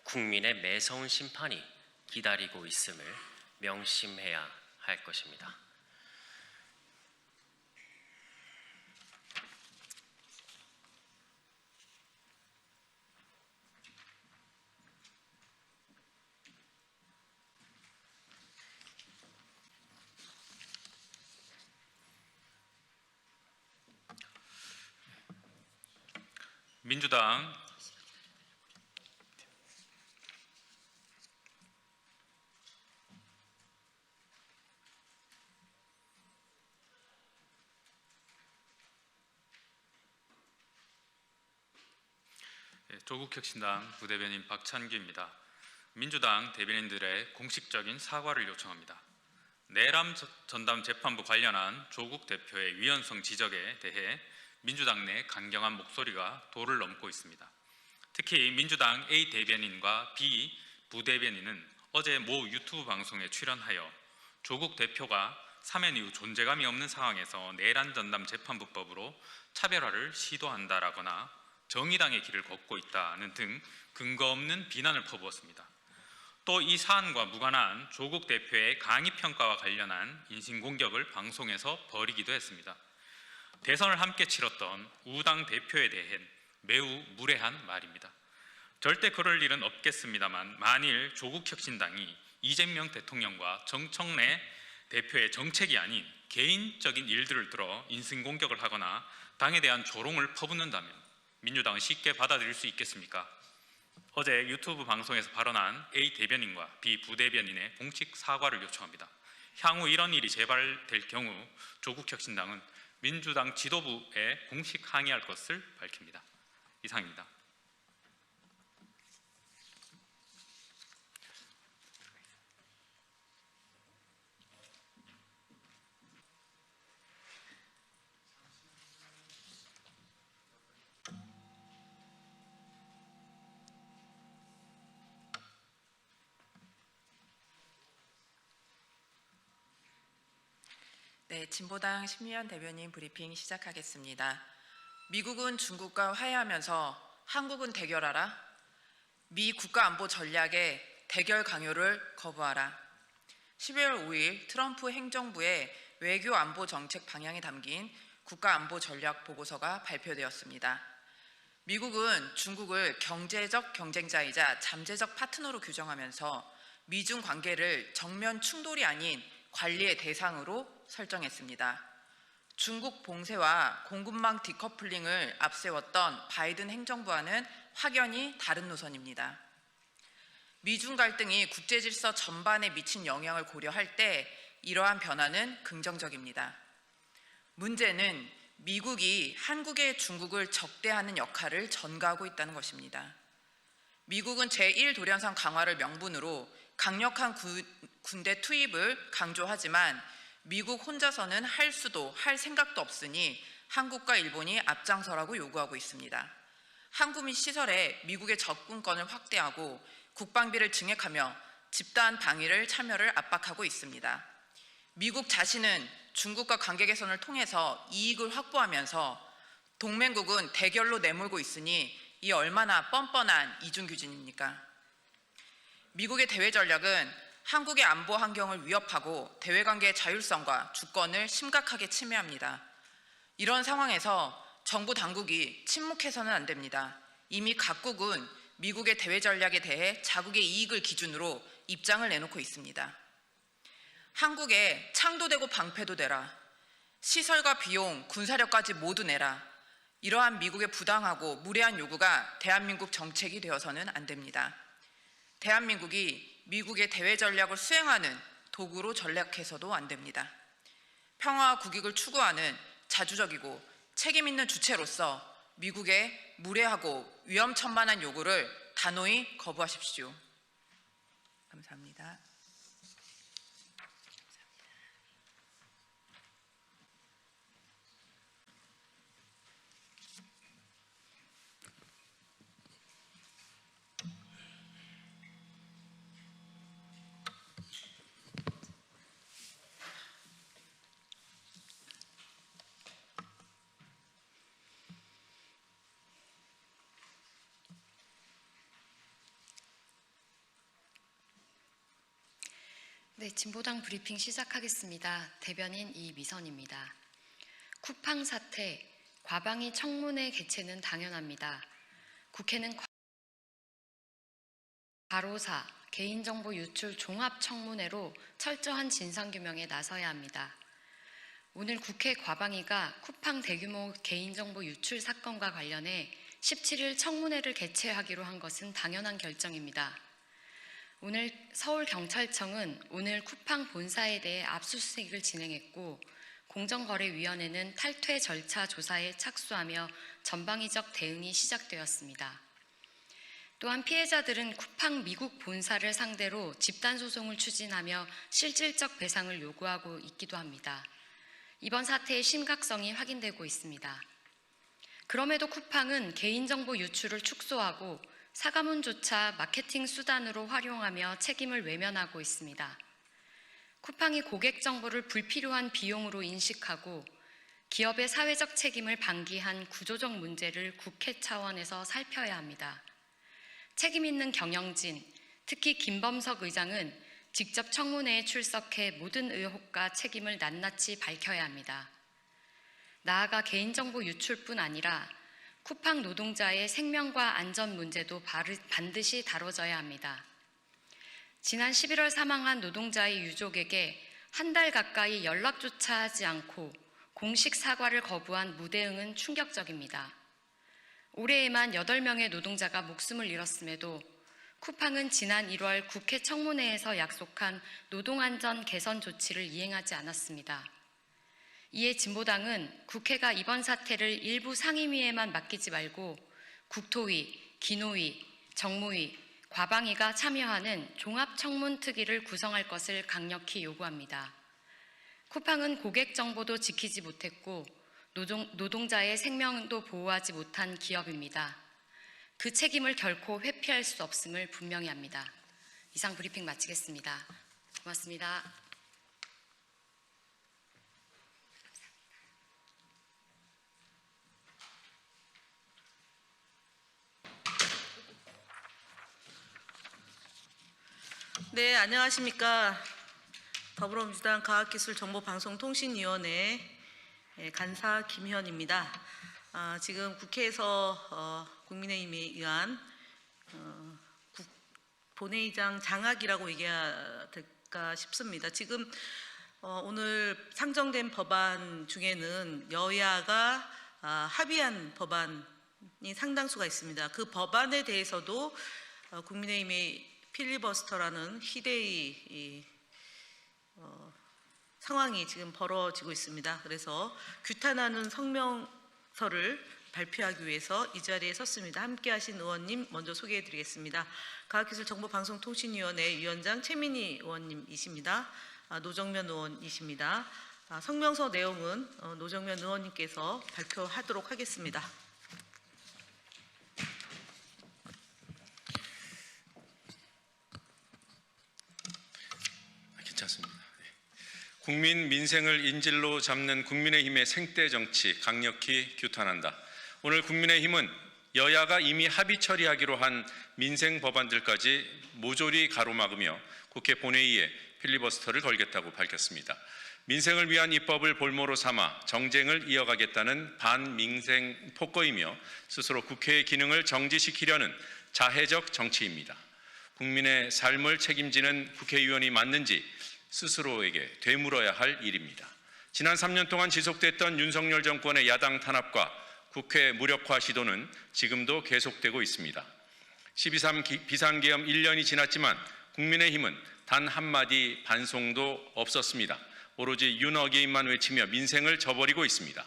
국민의 매서운 심판이 기다리고 있음을 명심해야 할 것입니다. 민주당 조국혁신당 부대변인 박찬규입니다. 민주당 대변인들의 공식적인 사과를 요청합니다. 내란 전담 재판부 관련한 조국 대표의 위헌성 지적에 대해 민주당 내 강경한 목소리가 도를 넘고 있습니다. 특히 민주당 A 대변인과 B 부대변인은 어제 모 유튜브 방송에 출연하여 조국 대표가 사면 이후 존재감이 없는 상황에서 내란 전담 재판부법으로 차별화를 시도한다라거나 정의당의 길을 걷고 있다는 등 근거 없는 비난을 퍼부었습니다. 또 이 사안과 무관한 조국 대표의 강의 평가와 관련한 인신공격을 방송에서 벌이기도 했습니다. 대선을 함께 치렀던 우당 대표에 대한 매우 무례한 말입니다. 절대 그럴 일은 없겠습니다만 만일 조국혁신당이 이재명 대통령과 정청래 대표의 정책이 아닌 개인적인 일들을 들어 인신공격을 하거나 당에 대한 조롱을 퍼붓는다면 민주당은 쉽게 받아들일 수 있겠습니까? 어제 유튜브 방송에서 발언한 A 대변인과 B 부대변인의 공식 사과를 요청합니다. 향후 이런 일이 재발될 경우 조국혁신당은 민주당 지도부에 공식 항의할 것을 밝힙니다. 이상입니다. 네, 진보당 신미연 대변인 브리핑 시작하겠습니다. 미국은 중국과 화해하면서 한국은 대결하라. 미 국가안보 전략의 대결 강요를 거부하라. 12월 5일 트럼프 행정부의 외교 안보 정책 방향이 담긴 국가안보 전략 보고서가 발표되었습니다. 미국은 중국을 경제적 경쟁자이자 잠재적 파트너로 규정하면서 미중 관계를 정면 충돌이 아닌 관리의 대상으로 설정했습니다. 중국 봉쇄와 공급망 디커플링을 앞세웠던 바이든 행정부와는 확연히 다른 노선입니다. 미중 갈등이 국제 질서 전반에 미친 영향을 고려할 때 이러한 변화는 긍정적입니다. 문제는 미국이 한국의 중국을 적대하는 역할을 전가하고 있다는 것입니다. 미국은 제1도련상 강화를 명분으로 강력한 군대 투입을 강조하지만 미국 혼자서는 할 수도 할 생각도 없으니 한국과 일본이 앞장서라고 요구하고 있습니다. 항구 및 시설에 미국의 접근권을 확대하고 국방비를 증액하며 집단 방위를 참여를 압박하고 있습니다. 미국 자신은 중국과 관계 개선을 통해서 이익을 확보하면서 동맹국은 대결로 내몰고 있으니 이 얼마나 뻔뻔한 이중규진입니까? 미국의 대외 전략은 한국의 안보 환경을 위협하고 대외관계의 자율성과 주권을 심각하게 침해합니다. 이런 상황에서 정부 당국이 침묵해서는 안 됩니다. 이미 각국은 미국의 대외 전략에 대해 자국의 이익을 기준으로 입장을 내놓고 있습니다. 한국에 창도 되고 방패도 되라. 시설과 비용, 군사력까지 모두 내라. 이러한 미국의 부당하고 무례한 요구가 대한민국 정책이 되어서는 안 됩니다. 대한민국이 미국의 대외 전략을 수행하는 도구로 전략해서도 안 됩니다. 평화와 국익을 추구하는 자주적이고 책임 있는 주체로서 미국의 무례하고 위험천만한 요구를 단호히 거부하십시오. 감사합니다. 네, 진보당 브리핑 시작하겠습니다. 대변인 이미선입니다. 쿠팡 사태, 과방위 청문회 개최는 당연합니다. 국회는 과로사, 개인정보 유출 종합청문회로 철저한 진상규명에 나서야 합니다. 오늘 국회 과방위가 쿠팡 대규모 개인정보 유출 사건과 관련해 17일 청문회를 개최하기로 한 것은 당연한 결정입니다. 오늘 서울경찰청은 오늘 쿠팡 본사에 대해 압수수색을 진행했고 공정거래위원회는 탈퇴 절차 조사에 착수하며 전방위적 대응이 시작되었습니다. 또한 피해자들은 쿠팡 미국 본사를 상대로 집단소송을 추진하며 실질적 배상을 요구하고 있기도 합니다. 이번 사태의 심각성이 확인되고 있습니다. 그럼에도 쿠팡은 개인정보 유출을 축소하고 사과문조차 마케팅 수단으로 활용하며 책임을 외면하고 있습니다. 쿠팡이 고객 정보를 불필요한 비용으로 인식하고 기업의 사회적 책임을 방기한 구조적 문제를 국회 차원에서 살펴야 합니다. 책임 있는 경영진, 특히 김범석 의장은 직접 청문회에 출석해 모든 의혹과 책임을 낱낱이 밝혀야 합니다. 나아가 개인정보 유출뿐 아니라 쿠팡 노동자의 생명과 안전 문제도 반드시 다뤄져야 합니다. 지난 11월 사망한 노동자의 유족에게 한 달 가까이 연락조차 하지 않고 공식 사과를 거부한 무대응은 충격적입니다. 올해에만 8명의 노동자가 목숨을 잃었음에도 쿠팡은 지난 1월 국회 청문회에서 약속한 노동안전 개선 조치를 이행하지 않았습니다. 이에 진보당은 국회가 이번 사태를 일부 상임위에만 맡기지 말고 국토위, 기노위, 정무위, 과방위가 참여하는 종합청문특위를 구성할 것을 강력히 요구합니다. 쿠팡은 고객 정보도 지키지 못했고 노동자의 생명도 보호하지 못한 기업입니다. 그 책임을 결코 회피할 수 없음을 분명히 합니다. 이상 브리핑 마치겠습니다. 고맙습니다. 네, 안녕하십니까. 더불어민주당 과학기술정보방송통신위원회 간사 김희원입니다. 지금 국회에서 국민의힘에 의한 본회의장 장악이라고 얘기해야 될까 싶습니다. 지금 오늘 상정된 법안 중에는 여야가 합의한 법안이 상당수가 있습니다. 그 법안에 대해서도 국민의힘의 필리버스터라는 희대의 상황이 지금 벌어지고 있습니다. 그래서 규탄하는 성명서를 발표하기 위해서 이 자리에 섰습니다. 함께하신 의원님 먼저 소개해드리겠습니다. 과학기술정보방송통신위원회 위원장 최민희 의원님이십니다. 노정면 의원이십니다. 성명서 내용은 노정면 의원님께서 발표하도록 하겠습니다. 괜찮습니다. 국민 민생을 인질로 잡는 국민의힘의 생떼 정치 강력히 규탄한다. 오늘 국민의힘은 여야가 이미 합의 처리하기로 한 민생 법안들까지 모조리 가로막으며 국회 본회의에 필리버스터를 걸겠다고 밝혔습니다. 민생을 위한 입법을 볼모로 삼아 정쟁을 이어가겠다는 반민생 폭거이며 스스로 국회의 기능을 정지시키려는 자해적 정치입니다. 국민의 삶을 책임지는 국회의원이 맞는지 스스로에게 되물어야 할 일입니다. 지난 3년 동안 지속됐던 윤석열 정권의 야당 탄압과 국회 무력화 시도는 지금도 계속되고 있습니다. 12.3 비상계엄 1년이 지났지만 국민의힘은 단 한마디 반송도 없었습니다. 오로지 윤 어게인만 외치며 민생을 저버리고 있습니다.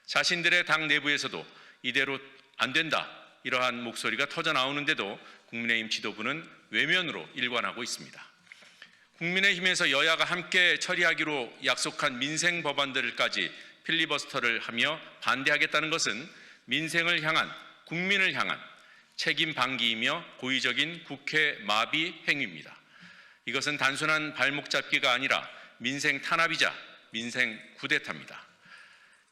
자신들의 당 내부에서도 이대로 안 된다 이러한 목소리가 터져 나오는데도 국민의힘 지도부는 외면으로 일관하고 있습니다. 국민의힘에서 여야가 함께 처리하기로 약속한 민생 법안들까지 필리버스터를 하며 반대하겠다는 것은 민생을 향한, 국민을 향한 책임 방기이며 고의적인 국회 마비 행위입니다. 이것은 단순한 발목 잡기가 아니라 민생 탄압이자 민생 쿠데타입니다.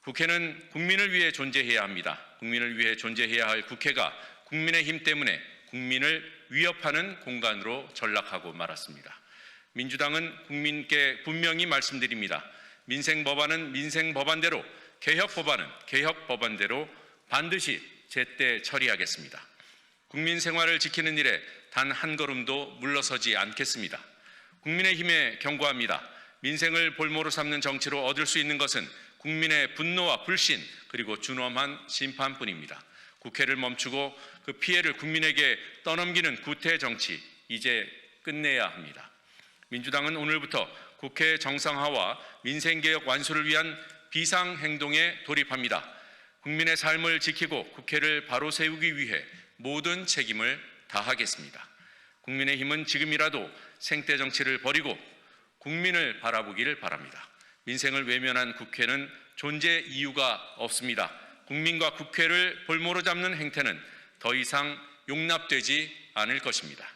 국회는 국민을 위해 존재해야 합니다. 국민을 위해 존재해야 할 국회가 국민의힘 때문에 국민을 위협하는 공간으로 전락하고 말았습니다. 민주당은 국민께 분명히 말씀드립니다. 민생 법안은 민생 법안대로, 개혁 법안은 개혁 법안대로 반드시 제때 처리하겠습니다. 국민 생활을 지키는 일에 단 한 걸음도 물러서지 않겠습니다. 국민의힘에 경고합니다. 민생을 볼모로 삼는 정치로 얻을 수 있는 것은 국민의 분노와 불신 그리고 준엄한 심판뿐입니다. 국회를 멈추고 그 피해를 국민에게 떠넘기는 구태 정치 이제 끝내야 합니다. 민주당은 오늘부터 국회 정상화와 민생개혁 완수를 위한 비상행동에 돌입합니다. 국민의 삶을 지키고 국회를 바로 세우기 위해 모든 책임을 다하겠습니다. 국민의힘은 지금이라도 생떼 정치를 버리고 국민을 바라보기를 바랍니다. 민생을 외면한 국회는 존재 이유가 없습니다. 국민과 국회를 볼모로 잡는 행태는 더 이상 용납되지 않을 것입니다.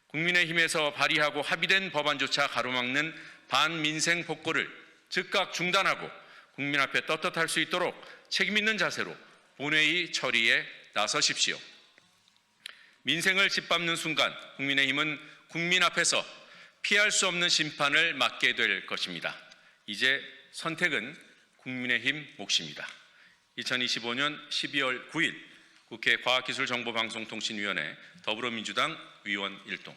국민의힘에서 발의하고 합의된 법안조차 가로막는 반민생 폭거를 즉각 중단하고 국민 앞에 떳떳할 수 있도록 책임 있는 자세로 본회의 처리에 나서십시오. 민생을 짓밟는 순간 국민의힘은 국민 앞에서 피할 수 없는 심판을 맞게 될 것입니다. 이제 선택은 국민의힘 몫입니다. 2025년 12월 9일 국회 과학기술정보방송통신위원회 더불어민주당 위원 일동